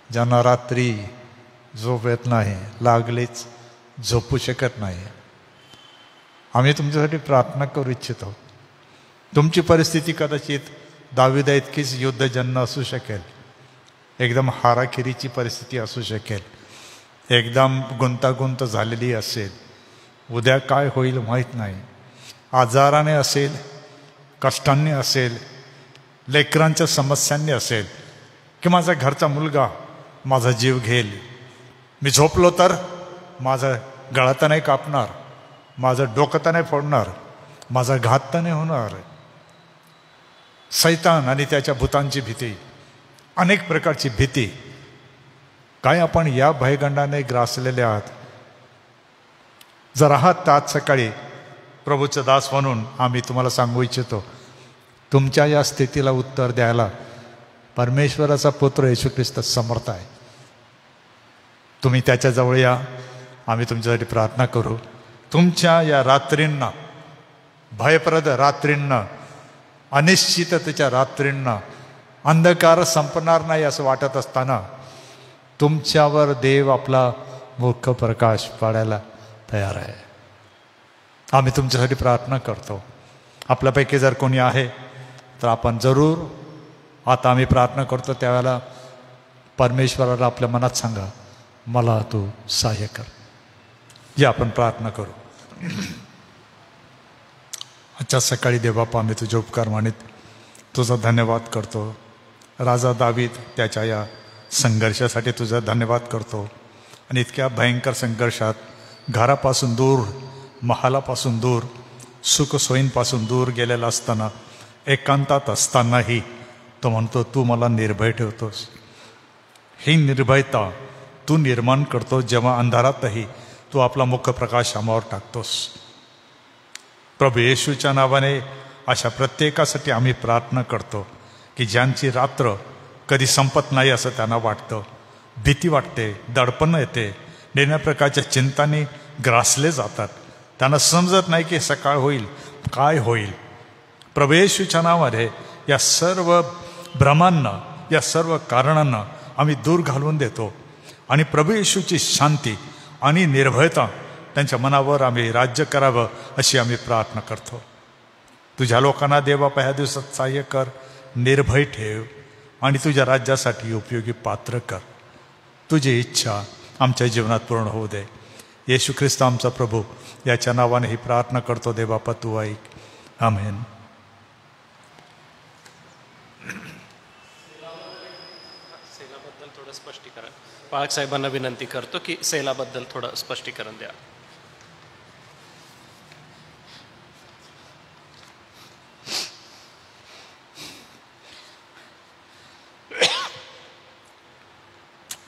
ज्यांना रात्री झोप येत नाही, लागलीच झोपू शकत नाही. आम्ही तुमच्यासाठी प्रार्थना करू इच्छितो. तुमची परिस्थिती कदाचित दाविदा इतकीच युद्धजन्य असू शकेल, एकदम हाराखिरीची परिस्थिती असू शकेल, एकदम गुंतागुंत झालेली असेल, उद्या काय होईल माहीत नाही, आजाराने असेल, कष्टांनी असेल, लेकरांच्या समस्यांनी असेल, की माझा घरचा मुलगा माझा जीव घेईल, मी झोपलो तर माझं गळा तर नाही कापणार, माझं डोकं तर नाही फोडणार, माझा घात तर नाही होणार. सैतान आणि त्याच्या भूतांची भीती, अनेक प्रकारची भीती, काय आपण या भयगंडाने ग्रासलेले आहात. जर आहात आज सकाळी प्रभूचं दास म्हणून आम्ही तुम्हाला सांगू इच्छितो, तुमच्या या स्थितीला उत्तर द्यायला परमेश्वराचा पुत्र येशू ख्रिस्त समर्थ आहे. तुम्ही त्याच्याजवळ या, आम्ही तुमच्यासाठी प्रार्थना करू. तुमच्या या रात्रींना, भयप्रद रात्रींना, अनिश्चिततेच्या रात्रींना, अंधकार संपणार नाही असं वाटत असताना तुमच्यावर देव आपला मुख्य प्रकाश पाडायला तयार आहे. आम्ही तुमच्यासाठी प्रार्थना करतो. आपल्यापैकी जर कोणी आहे तर आपण जरूर, आता आम्ही प्रार्थना करतो त्यावेळेला परमेश्वराला आपल्या मनात सांगा, मला तू सहाय्य कर. या आपण प्रार्थना करू. आजच्या सकाळी देवबापा, आम्ही तुझे उपकार मानित तुझा धन्यवाद करतो. राजा दावीद त्याच्या या संघर्षासाठी तुझा धन्यवाद करतो. आणि इतक्या भयंकर संघर्षात घरापासून दूर, महालापासून दूर, सुखसोयींपासून दूर गेलेला असताना, एकांतात असतानाही तो म्हणतो, तू मला निर्भय ठेवतोस. ही निर्भयता तू निर्माण करतो जेव्हा अंधारातही तू आपला मुख्य प्रकाश आम्हावर टाकतोस. प्रभू येशूच्या नावाने अशा प्रत्येकासाठी आम्ही प्रार्थना करतो की ज्यांची रात्र कधी संपत नाही असं त्यांना वाटतं, भीती वाटते, दडपण येते, नेण्या प्रकारच्या चिंताने ग्रासले जातात, त्यांना समजत नाही की सकाळ होईल, काय होईल. प्रभू येशूच्या नावाने या सर्व भ्रमांना, या सर्व कारणांना आम्ही दूर घालवून देतो आणि प्रभू येशूची शांती आणि निर्भयता त्यांच्या मनावर आम्ही राज्य करावं अशी आम्ही प्रार्थना करतो. तुझ्या लोकांना देवबापा ह्या दिवसात सहाय्य कर, निर्भय ठेव आणि तुझ्या राज्यासाठी उपयोगी पात्र कर. तुझी इच्छा आमच्या जीवनात पूर्ण होऊ दे. येशू ख्रिस्त आमचा प्रभू याच्या नावाने ही प्रार्थना करतो. देवबापा तू ऐक. आमेन. सेलाबद्दल थोडं स्पष्टीकरण. पाळक साहेबांना विनंती करतो की सेलाबद्दल थोडं स्पष्टीकरण द्या.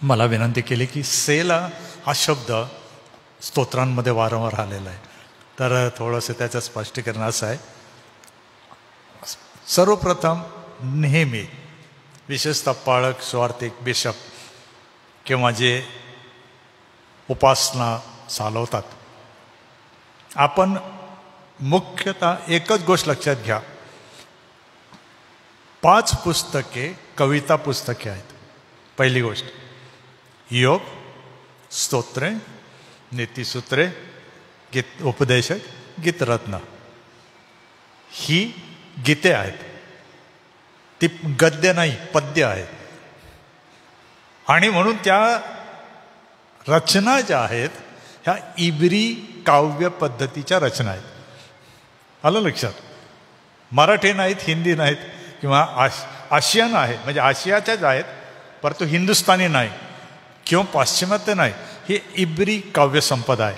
मला विनंती केली की सेला हा शब्द स्तोत्रांमध्ये वारंवार आलेला आहे, तर थोडंसं त्याचं स्पष्टीकरण असं आहे. सर्वप्रथम नेहमी विशेषतः पाळक, स्वार्थिक, बिशप किंवा जे उपासना चालवतात, आपण मुख्यतः एकच गोष्ट लक्षात घ्या. 5 पुस्तके कविता पुस्तके आहेत. पहिली गोष्ट योग, स्तोत्रे, नीतिसूत्रे, गीत उपदेशक, गीतरत्न, ही गीते आहेत. ती गद्य नाही, पद्य आहेत. आणि म्हणून त्या रचना ज्या आहेत ह्या इब्री काव्य पद्धतीच्या रचना आहेत. आलं लक्षात? मराठी नाहीत, हिंदी नाहीत किंवा आशियन आहेत, म्हणजे आशियाच्याच आहेत, परंतु हिंदुस्थानी नाही किंवा पाश्चिमात्य नाही. ही इब्री काव्य संपदा आहे.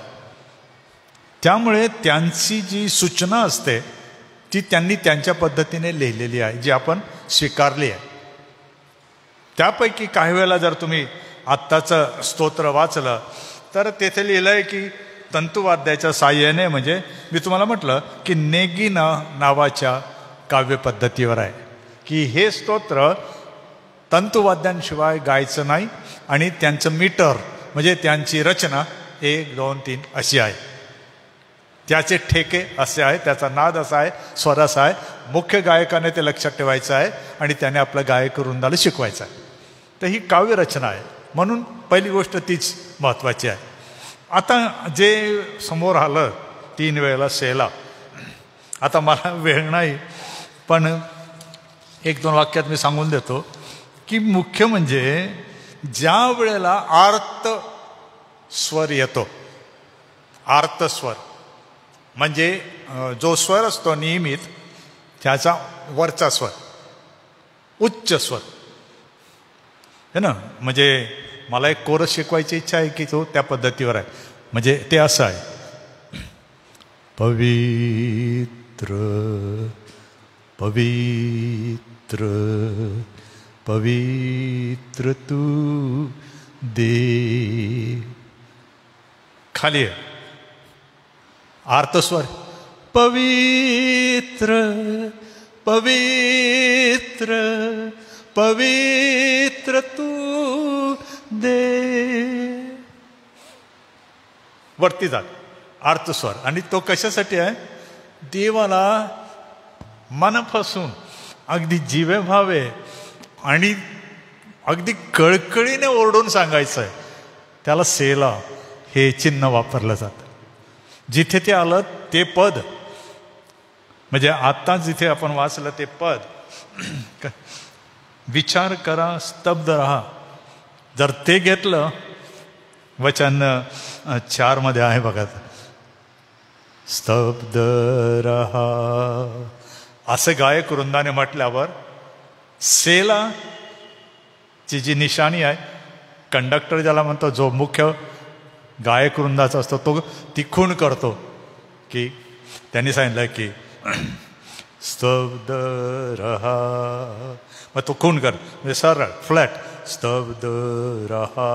त्यामुळे त्यांची जी सूचना असते ती त्यांनी त्यांच्या पद्धतीने लिहिलेली आहे, जी आपण स्वीकारली आहे. त्यापैकी काही वेळेला जर तुम्ही आत्ताचं स्तोत्र वाचलं तर तेथे लिहिलं आहे की तंतुवाद्याच्या साह्याने, म्हणजे मी तुम्हाला म्हटलं की नेगीना नावाच्या काव्य पद्धतीवर आहे की हे स्तोत्र तंतुवाद्यांशिवाय गायचं नाही आणि त्यांचं मीटर म्हणजे त्यांची रचना 1, 2, 3 अशी आहे. त्याचे ठेके असे आहे, त्याचा नाद असा आहे, स्वर असा आहे. मुख्य गायकाने ते लक्षात ठेवायचं आहे आणि त्याने आपलं गायक वृंदाला शिकवायचं आहे. तर ही काव्य रचना आहे. म्हणून पहिली गोष्ट तीच महत्त्वाची आहे. आता जे समोर आलं 3 वेळेला सेला, आता मला वेळ नाही पण 1-2 वाक्यात मी सांगून देतो की मुख्य म्हणजे ज्या वेळेला आर्त स्वर येतो, आर्त स्वर म्हणजे जो स्वर असतो नियमित त्याचा वरचा स्वर, उच्च स्वर है ना. म्हणजे मला एक कोरस शिकवायची इच्छा आहे की तो त्या पद्धतीवर आहे. म्हणजे ते असं आहे, पवित्र पवित्र पवित्र तू दे. खाली आहे आर्तस्वर, पवित्र पवित्र पवित्र तू दे. वरती जात आर्तस्वर. आणि तो कशासाठी आहे? देवाला मनापासून अगदी जीवे भावे आणि अगदी कळकळीने ओरडून सांगायचं आहे. त्याला सेला हे चिन्ह वापरलं जातं. जिथे ते आलं ते पद, म्हणजे आता जिथे आपण वाचलं ते पद, विचार करा, स्तब्ध राहा. जर ते घेतलं, वचन 4 मध्ये आहे बघा, स्तब्ध रहा असं गायक वृंदाने म्हटल्यावर सेला ची जी निशाणी आहे कंडक्टर ज्याला म्हणतो, जो मुख्य गायक वृंदाचा असतो, तो ती खूण करतो की त्यांनी सांगितलं की स्तब्ध रहा, मग तो खूण कर म्हणजे सरळ फ्लॅट स्तब्ध रहा.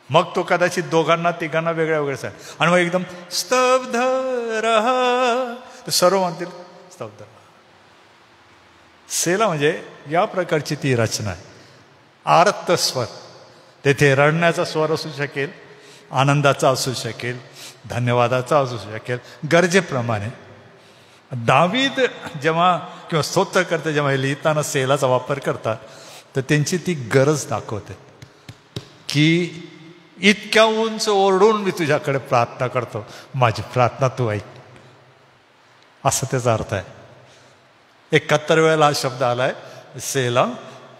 मग तो कदाचित दोघांना तिघांना वेगळ्या वेगळ्या सांग आणि मग एकदम स्तब्ध रहा, तर सर्व म्हणतील स्तब्ध रहा. सेला म्हणजे या प्रकारची ती रचना आहे. आर्त स्वर, तेथे रडण्याचा स्वर असू शकेल, आनंदाचा असू शकेल, धन्यवादाचा असू शकेल, गरजेप्रमाणे. दावीद जेव्हा किंवा स्तोत्र करते, जेव्हा हे लिहिताना सेलाचा वापर करतात, तर त्यांची ती गरज दाखवते की इतक्या उंच ओरडून मी तुझ्याकडे प्रार्थना करतो, माझी प्रार्थना तू ऐक, असं त्याचा अर्थ आहे. 71 वेळेला हा शब्द आलाय सेला.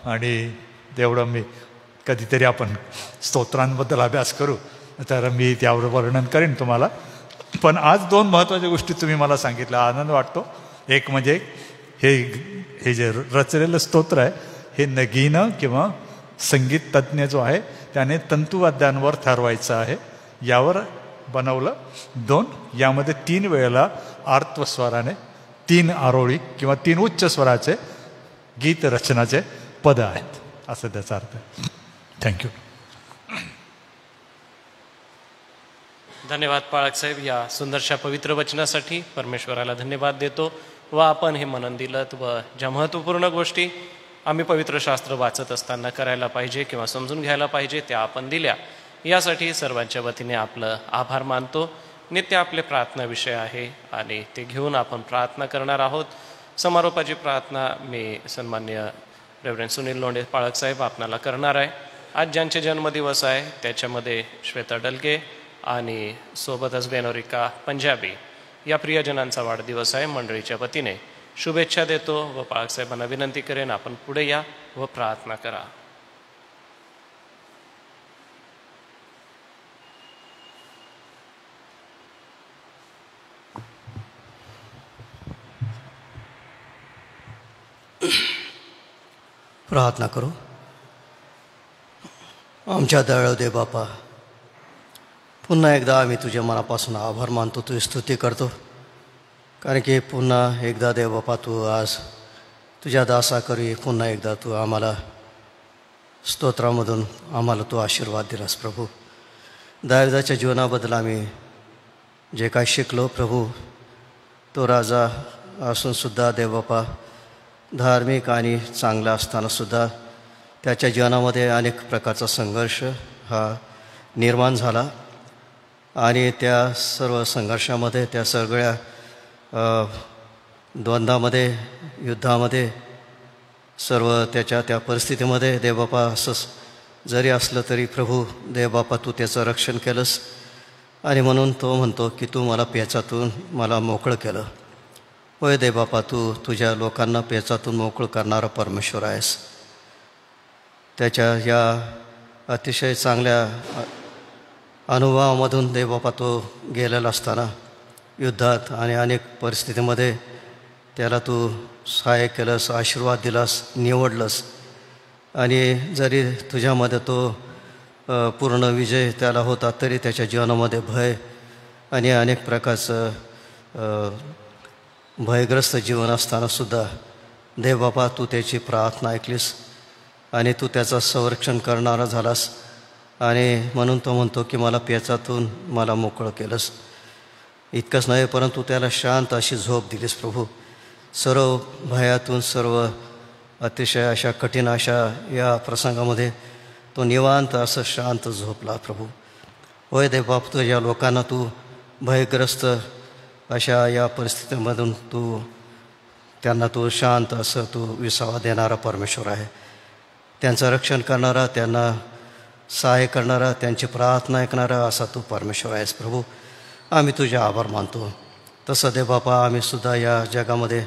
आणि तेवढं मी कधीतरी आपण स्तोत्रांबद्दल अभ्यास करू, तर मी त्यावर वर्णन करेन तुम्हाला. पण आज 2 महत्त्वाच्या गोष्टी तुम्ही मला सांगितल्या, आनंद वाटतो. एक म्हणजे हे जे रचलेलं स्तोत्र आहे, हे नगीनं किंवा संगीत तज्ज्ञ जो आहे त्याने तंतुवाद्यांवर ठरवायचं आहे, यावर बनवलं. 2, यामध्ये 3 वेळेला आर्तस्वराने 3 आरोळी किंवा 3 उच्च स्वराचे गीत रचनाचे पद आहेत, असं त्याचा अर्थ आहे. थँक्यू. धन्यवाद पाळक साहेब या सुंदरशा पवित्र वचनासाठी. परमेश्वराला धन्यवाद देतो. व आपण हे मनन दिलं व ज्या महत्त्वपूर्ण गोष्टी आम्ही पवित्र शास्त्र वाचत असताना करायला पाहिजे किंवा समजून घ्यायला पाहिजे त्या आपण दिल्या, यासाठी सर्वांच्या वतीने आपलं आभार मानतो. नित्य आपले प्रार्थना विषय आहे आणि ते घेऊन आपण प्रार्थना करणार आहोत. समारोपाची प्रार्थना मी सन्मान्य रेव्हरंड सुनील लोंढे पाळक साहेब आपणाला करणार आहे. आज ज्यांचे जन्मदिवस आहे त्याच्यामध्ये श्वेता डलके आणि सोबतच बेनोरिका पंजाबी या प्रियजनांचा वाढदिवस आहे. मंडळीच्या वतीने शुभेच्छा देतो व पाळक साहेबांना विनंती करेन आपण पुढे या व प्रार्थना करा. प्रार्थना करू. आमच्या दयाळू दे बापा, पुन्हा एकदा आम्ही तुझ्या मनापासून आभार मानतो, तुझी स्तुती करतो. कारण की पुन्हा एकदा देव बापा तू आज तुझ्या दासा करी पुन्हा एकदा तू आम्हाला स्तोत्रामधून आम्हाला तू आशीर्वाद दिलास प्रभू. दाविदाच्या जीवनाबद्दल आम्ही जे काय शिकलो प्रभू, तो राजा असूनसुद्धा देव बापा धार्मिक आणि चांगला असतानासुद्धा त्याच्या जीवनामध्ये अनेक प्रकारचा संघर्ष हा निर्माण झाला. आणि त्या सर्व संघर्षामध्ये, त्या सगळ्या द्वंद्वामध्ये, युद्धामध्ये, सर्व त्या परिस्थितीमध्ये देवबापा असं जरी असलं तरी प्रभू देवबापा तू त्याचं रक्षण केलंस. आणि म्हणून तो म्हणतो की तू मला पेचातून मला मोकळं केलं. होय देवबापा, तू तुझ्या लोकांना पेचातून मोकळं करणारा परमेश्वर आहेस. त्याच्या या अतिशय चांगल्या अनुभवामधून देवबापा तो गेलेला असताना युद्धात आणि अनेक परिस्थितीमध्ये त्याला तू सहाय्य केलंस, आशीर्वाद दिलास, निवडलंस. आणि जरी तुझ्यामध्ये तो पूर्ण विजय त्याला होता तरी त्याच्या जीवनामध्ये भय आणि अनेक प्रकारचं भयग्रस्त जीवन असतानासुद्धा देवबापा तू त्याची प्रार्थना ऐकलीस आणि तू त्याचं संरक्षण करणारा झालास. आणि म्हणून तो म्हणतो की मला पेचातून मला मोकळं केलंस. इतकंच नाही परंतु त्याला शांत अशी झोप दिलीस प्रभू. सर्व भयातून, सर्व अतिशय अशा कठीण अशा या प्रसंगामध्ये तो निवांत असं शांत झोपला प्रभू. होय देवबाप, तुझ्या लोकांना तू भयग्रस्त अशा या परिस्थितीमधून तू त्यांना तू शांत असं तू विसावा देणारा परमेश्वर आहे. त्यांचं रक्षण करणारा, त्यांना सहाय्य करणारा, त्यांची प्रार्थना ऐकणारा असा तू परमेश्वर आहेस प्रभू. आम्ही तुझे आभार मानतो. तसं देवबापा आम्हीसुद्धा या जगामध्ये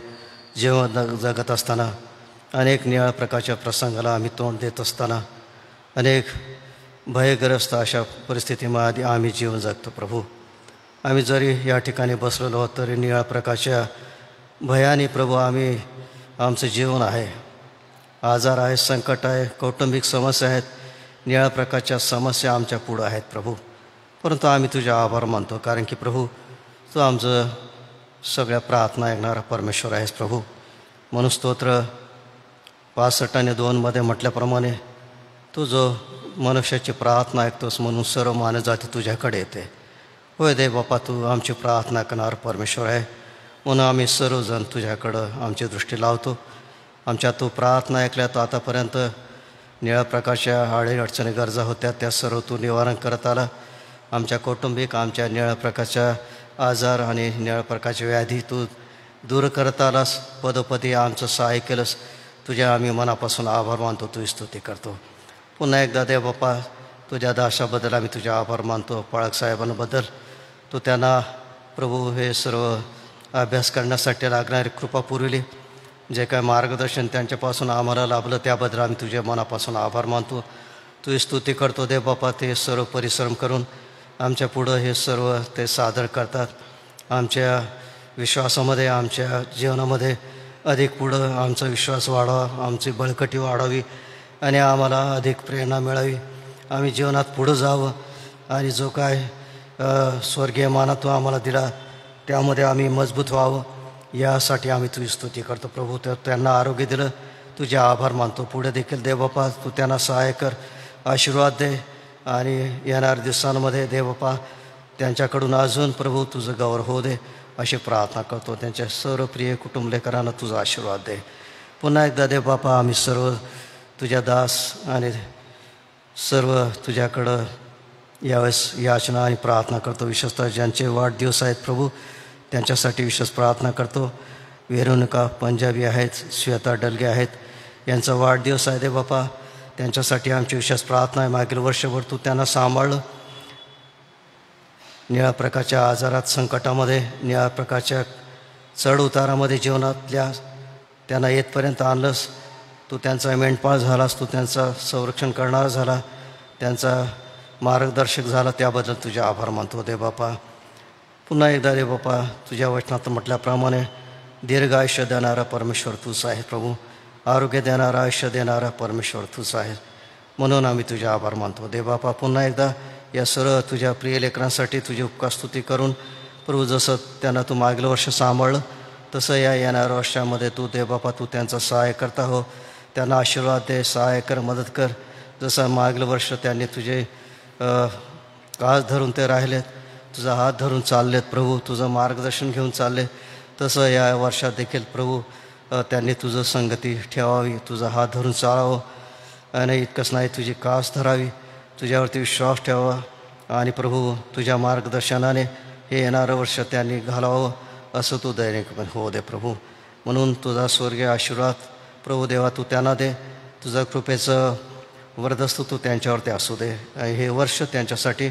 जीवन जगत असताना अनेक निळ्या प्रकारच्या प्रसंगाला आम्ही तोंड देत असताना अनेक भयग्रस्त अशा परिस्थितीमध्ये आम्ही जीवन जगतो प्रभू. आम्ही जरी या ठिकाणी बसलेलो आहोत तरी निळ्या प्रकारच्या भयाने प्रभू आमचं जीवन आहे. आजार आहे, संकट आहे, कौटुंबिक समस्या आहेत, निळ्या प्रकारच्या समस्या आमच्या पुढं आहेत प्रभू, परंतु आम्ही तुझे आभार मानतो, कारण की प्रभू तू आमचं सगळ्या प्रार्थना ऐकणारा परमेश्वर आहेस प्रभू. म्हणून स्तोत्र 65:2 म्हटल्याप्रमाणे तू जो मनुष्याची प्रार्थना ऐकतोस, म्हणून सर्व मानवजाती तुझ्याकडे येते. होय देव बापा, तू आमची प्रार्थना करणारा परमेश्वर आहे, म्हणून आम्ही सर्वजण तुझ्याकडं आमची दृष्टी लावतो. आमच्या तू प्रार्थना ऐकल्या, तो आतापर्यंत निळ्या प्रकारच्या अडचणी गरजा होत्या, त्या सर्व तू निवारण करत आला. आमच्या कौटुंबिक, आमच्या निळ्या प्रकारच्या आजार आणि निळ्या प्रकारच्या व्याधी तू दूर करत आलास. पदोपदी आमचं सहाय्य केलंस. तुझ्या आम्ही मनापासून आभार मानतो, तुझी स्तुती करतो. पुन्हा एकदा देव बाप्पा, तुझ्या दासाबद्दल आम्ही तुझे आभार मानतो. पाळक साहेबांबद्दल तू त्यांना प्रभू हे सर्व अभ्यास करण्यासाठी लागणारी कृपा पुरवली. जे काय मार्गदर्शन त्यांच्यापासून आम्हाला लाभलं त्याबद्दल आम्ही तुझ्या मनापासून आभार मानतो, तुझी स्तुती करतो. देव बाप्पा, ते सर्व परिश्रम करून आमच्या पुढं हे सर्व ते सादर करतात. आमच्या विश्वासामध्ये, आमच्या जीवनामध्ये अधिक पुढं आमचा विश्वास वाढावा, आमची बळकटी वाढावी आणि आम्हाला अधिक प्रेरणा मिळावी. आम्ही जीवनात पुढं जावं आणि जो काय स्वर्गीय माना तू आम्हाला दिला त्यामध्ये आम्ही मजबूत व्हावं, यासाठी आम्ही तुझी स्तुती करतो प्रभू. तर त्यांना आरोग्य दिलं, तुझे आभार मानतो. पुढे देखील देव बाप्पा तू त्यांना सहाय्य कर, आशीर्वाद दे आणि येणाऱ्या दिवसांमध्ये देव बाप्पा त्यांच्याकडून अजून प्रभू तुझं गौरव होऊ दे अशी प्रार्थना करतो. त्यांच्या सर्व प्रिय कुटुंबलेकरांना तुझा आशीर्वाद दे. पुन्हा एकदा देव बाप्पा, आम्ही सर्व तुझ्या दास आणि सर्व तुझ्याकडं यावेळेस याचना आणि प्रार्थना करतो. विशेषतः ज्यांचे वाढदिवस आहेत प्रभू, त्यांच्यासाठी विशेष प्रार्थना करतो. वेरुनिका पंजाबी आहेत, श्वेता डलगे आहेत, यांचा वाढदिवस आहे देव बाप्पा. त्यांच्यासाठी आमची विशेष प्रार्थना आहे. मागील वर्षभर तू त्यांना सांभाळलं, निळ्या प्रकारच्या आजारात, संकटामध्ये, निळ्या प्रकारच्या चढ उतारामध्ये जीवनातल्या त्यांना येतपर्यंत आणलंस. तू त्यांचा मेंढपाळ झालास, तू त्यांचं संरक्षण करणारा झाला, त्यांचा मार्गदर्शक झाला, त्याबद्दल तुझे आभार मानतो देव बाप्पा. पुन्हा एकदा देव बाप्पा, तुझ्या वचनात म्हटल्याप्रमाणे दीर्घ आयुष्य देणारा परमेश्वर तूच आहे प्रभू. आरोग्य देणारा, आयुष्य देणारा परमेश्वर तूच आहे, म्हणून आम्ही तुझे आभार मानतो देव बाप्पा. पुन्हा एकदा या सर्व तुझ्या प्रिय लेकरांसाठी तुझी उपकारस्तुती करून प्रभू, जसं त्यांना तू मागलं वर्ष सांभाळलं तसं या येणाऱ्या वर्षामध्ये तू देव बाप्पा तू त्यांचा सहाय्य करता हो. त्यांना आशीर्वाद दे, सहाय्य कर, मदत कर. जसं मागलं वर्ष त्यांनी तुझे कास धरून ते राहिलेत, तुझा हात धरून चाललेत प्रभू, तुझं मार्गदर्शन घेऊन चालले, तसं या वर्षात देखील प्रभू त्यांनी तुझं संगती ठेवावी, तुझा हात धरून चालावं आणि इतकंच नाही, तुझी कास धरावी, तुझ्यावरती विश्वास ठेवावा आणि प्रभू तुझ्या मार्गदर्शनाने हे येणारं वर्ष त्यांनी घालावं असं तू दैनिकपणे हो दे प्रभू. म्हणून तुझा स्वर्गीय आशीर्वाद प्रभू देवा तू त्यांना दे. तुझा कृपेचं वरदस्तू तू त्यांच्यावरती असू दे. हे वर्ष त्यांच्यासाठी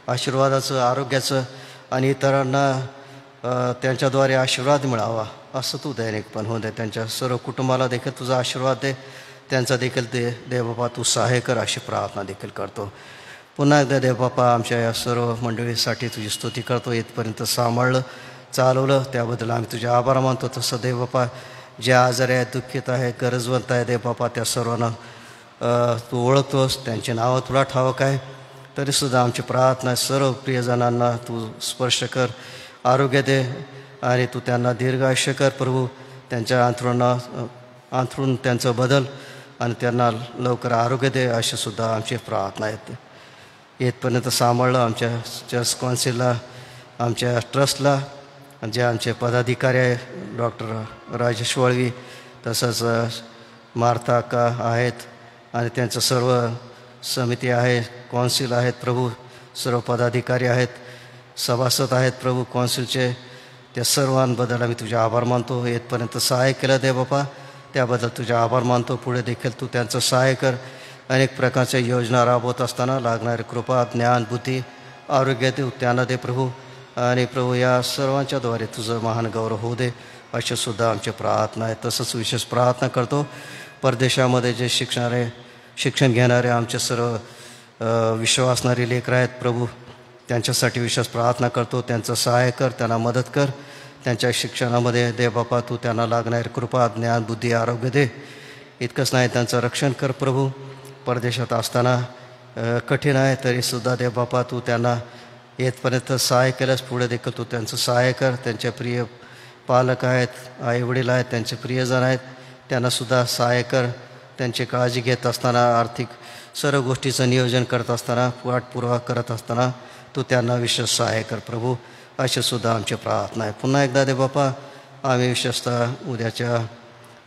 आशीर्वादाचं, आरोग्याचं आणि इतरांना त्यांच्याद्वारे आशीर्वाद मिळावा असं तू दैनिकपण होऊ दे. त्यांच्या सर्व कुटुंबाला देखील तुझा आशीर्वाद दे, त्यांचा देखील दे देवबापा तू सहाय्य कर अशी प्रार्थना देखील करतो. पुन्हा एकदा देवबापा आमच्या या सर्व मंडळीसाठी तुझी स्तुती करतो. इथपर्यंत सांभाळलं, चालवलं त्याबद्दल आम्ही तुझे आभार मानतो. तसं देवबापा ज्या आजारी आहेत, दुःखित आहेत, गरजवंत आहे देवबापा त्या सर्वांना तू ओळखतोस, त्यांची नावं तुला ठावक आहे. तरीसुद्धा आमची प्रार्थना सर्व प्रियजनांना तू स्पर्श कर, आरोग्य दे आणि तू त्यांना दीर्घ आयुष्य कर प्रभू. त्यांच्या अंथरून त्यांचं बदल आणि त्यांना लवकर आरोग्य दे अशी सुद्धा आमची प्रार्थना आहेत. इथपर्यंत सांभाळलं आमच्या चर्च काउन्सिलला, आमच्या ट्रस्टला, जे आमचे पदाधिकारी आहे डॉक्टर राजेश वळवी, तसंच मार्था का आहेत आणि त्यांचं सर्व समिती आहे, कौन्सिल आहेत प्रभू, सर्व पदाधिकारी आहेत, सभासद आहेत प्रभू कौन्सिलचे, त्या सर्वांबद्दल आम्ही तुझे आभार मानतो. इथपर्यंत सहाय्य केलं दे बापा, त्याबद्दल तुझे आभार मानतो. पुढे देखील तू त्यांचं सहाय्य कर. अनेक प्रकारच्या योजना राबवत असताना लागणारी कृपा, ज्ञान, बुद्धी, आरोग्य देऊ त्यांना दे प्रभू. आणि प्रभू या सर्वांच्याद्वारे तुझं महान गौरव होऊ दे अशी सुद्धा आमची प्रार्थना आहे. तसंच विशेष प्रार्थना करतो परदेशामध्ये जे शिक्षण घेणारे आमचे सर्व विश्वासणारे लेकरं आहेत प्रभू, त्यांच्यासाठी विशेष प्रार्थना करतो. त्यांचं सहाय्य कर, त्यांना मदत कर. त्यांच्या शिक्षणामध्ये दे बापा तू त्यांना लागणारी कृपा, ज्ञान, बुद्धी, आरोग्य दे. इतकंच नाही, त्यांचं रक्षण कर प्रभू. परदेशात असताना कठीण आहे, तरीसुद्धा देव बापा तू त्यांना येतपर्यंत सहाय्य केलंस. पुढे देखील तू त्यांचं सहाय्य कर. त्यांचे प्रिय पालक आहेत, आईवडील आहेत, त्यांचे प्रियजन आहेत, त्यांनासुद्धा सहाय्य कर. त्यांची काळजी घेत असताना, आर्थिक सर्व गोष्टीचं नियोजन करत असताना, पाठपुरावा करत असताना तू त्यांना विशेष सहाय्य कर प्रभू. अशीसुद्धा आमची प्रार्थना आहे. पुन्हा एकदा दे बापा आम्ही विशेषतः उद्याच्या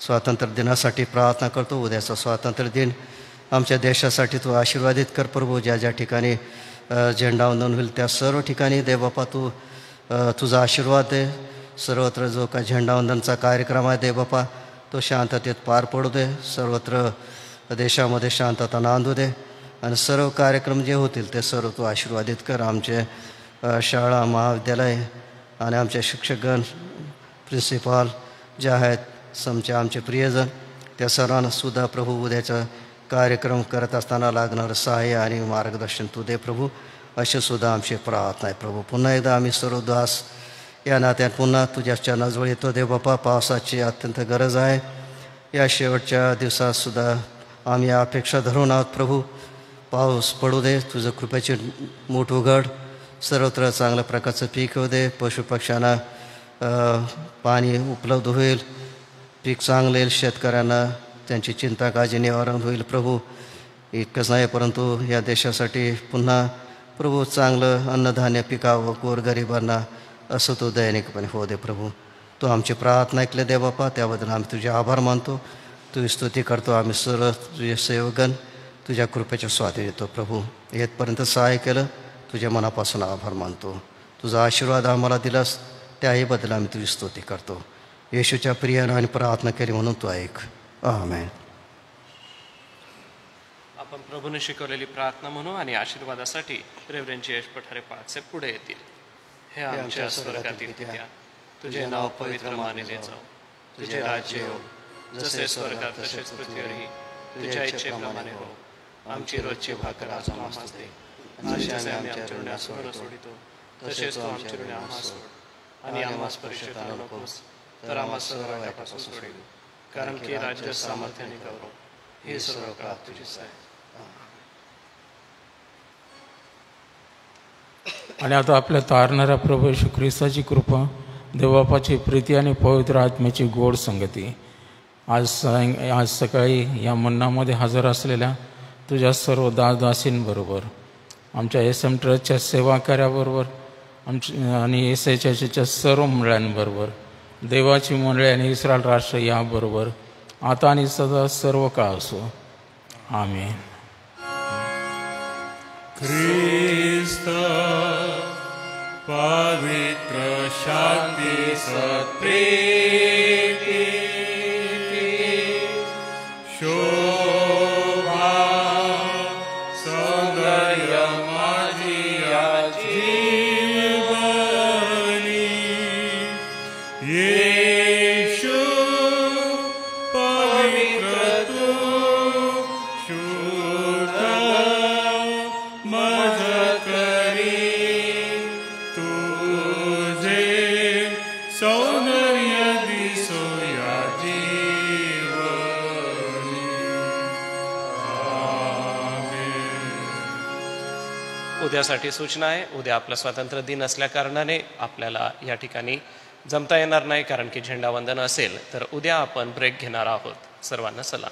स्वातंत्र्य दिनासाठी प्रार्थना करतो. उद्याचा स्वातंत्र्य दिन आमच्या देशासाठी तू आशीर्वादित कर प्रभू. ज्या ज्या ठिकाणी झेंडावंदन होईल त्या सर्व ठिकाणी दे बापा तू तुझा आशीर्वाद दे. सर्वत्र जो काय झेंडावंदनचा कार्यक्रम आहे दे बापा तो शांततेत पार पडू दे. सर्वत्र देशामध्ये शांतता नांदू दे आणि सर्व कार्यक्रम जे होतील ते सर्व तू आशीर्वादित कर. आमचे शाळा, महाविद्यालय आणि आमचे शिक्षकगण, प्रिन्सिपाल जे आहेत, आमचे प्रियजन, त्या सर्वांनासुद्धा प्रभू उद्याचा कार्यक्रम करत असताना लागणारं सहाय्य आणि मार्गदर्शन तू दे प्रभू. अशीसुद्धा आमची प्रार्थना आहे प्रभू. पुन्हा एकदा आम्ही सर्व दास या नात्यात पुन्हा तुझ्या चरणाजवळ येतो दे बापा. पावसाची अत्यंत गरज आहे. या शेवटच्या दिवसातसुद्धा आम्ही अपेक्षा धरून आहोत प्रभू. पाऊस पडू दे, तुझं कृपेची मूठ उघड, सर्वत्र चांगल्या प्रकारचं पीक होऊ दे, पशुपक्ष्यांना पाणी उपलब्ध होईल, पीक चांगलं येईल, शेतकऱ्यांना त्यांची चिंता काळजी निवारण होईल प्रभू. इतकंच नाही परंतु या देशासाठी पुन्हा प्रभू चांगलं अन्नधान्य पिकावं गोरगरिबांना, असं तो दैनिकपणे हो दे प्रभू. तो आमची प्रार्थना ऐकले दे बापा, त्याबद्दल आम्ही तुझे आभार मानतो, तुझी स्तुती करतो. आम्ही सर्व तुझे सेवकगण तुझ्या कृपेच्या स्वाधीन येतो प्रभू. येतपर्यंत सहाय्य केलं तुझ्या मनापासून आभार मानतो. तुझा आशीर्वाद आम्हाला दिलास त्याहीबद्दल आम्ही तुझी स्तुती करतो. येशूच्या प्रियानं आणि प्रार्थना केली म्हणून तू ऐक. आमेन. आपण प्रभूने शिकवलेली प्रार्थना म्हणू आणि आशीर्वादासाठी रेव्हरंड जयेश पठारे पाटसे पुढे येतील. हे आमच्या स्वर्गातील पित्या, तुझे नाव पवित्र मानले जाओ, तुझे राज्य येऊ, जसे स्वर्गात तसेच पृथ्वीवरही तुझ्या इच्छेप्रमाणे हो. आमची रोजची भाकर आज आम्हास दे, जसे आम्ही आमच्या ऋणास सोडितो तसेच तू आमचे ऋण आम्हास सोड, आणि आम्हास परीक्षेत आणू नकोस, तर आम्हास सर्व वाईटापासून सोडील. कारण की राज्य, सामर्थ्य आणि गौरव हे सर्व काळ तुझीच आहे. आणि आता आपल्या तारणाऱ्या प्रभू येशू ख्रिस्ताची कृपा, देवबापाची प्रीती आणि पवित्र आत्म्याची गोड संगती आज सकाळी या मंडळामध्ये हजर असलेल्या तुझ्या सर्व दासदासींबरोबर, आमच्या SM ट्रस्टच्या सेवा कार्याबरोबर, आणि SHच्या सर्व मंडळांबरोबर, देवाची मंडळी आणि इस्रायल राष्ट्र याबरोबर आता आणि सदा सर्व काळ असो. आमेन. ख्रिस्त पवित्र शांती सत्प्रीती शोभा सौंदर्य माझी या जीवनी येशू पवित्र तू शुद्ध मज करी तुझे सौंदर्य दिसो या जीवनी. उद्यासाठी सूचना आहे. उद्या आपला स्वातंत्र्य दिन असल्या कारणाने आपल्याला या ठिकाणी जमता येणार नाही, कारण की झेंडावंदन असेल. तर उद्या आपण ब्रेक घेणार आहोत. सर्वांना सलाम.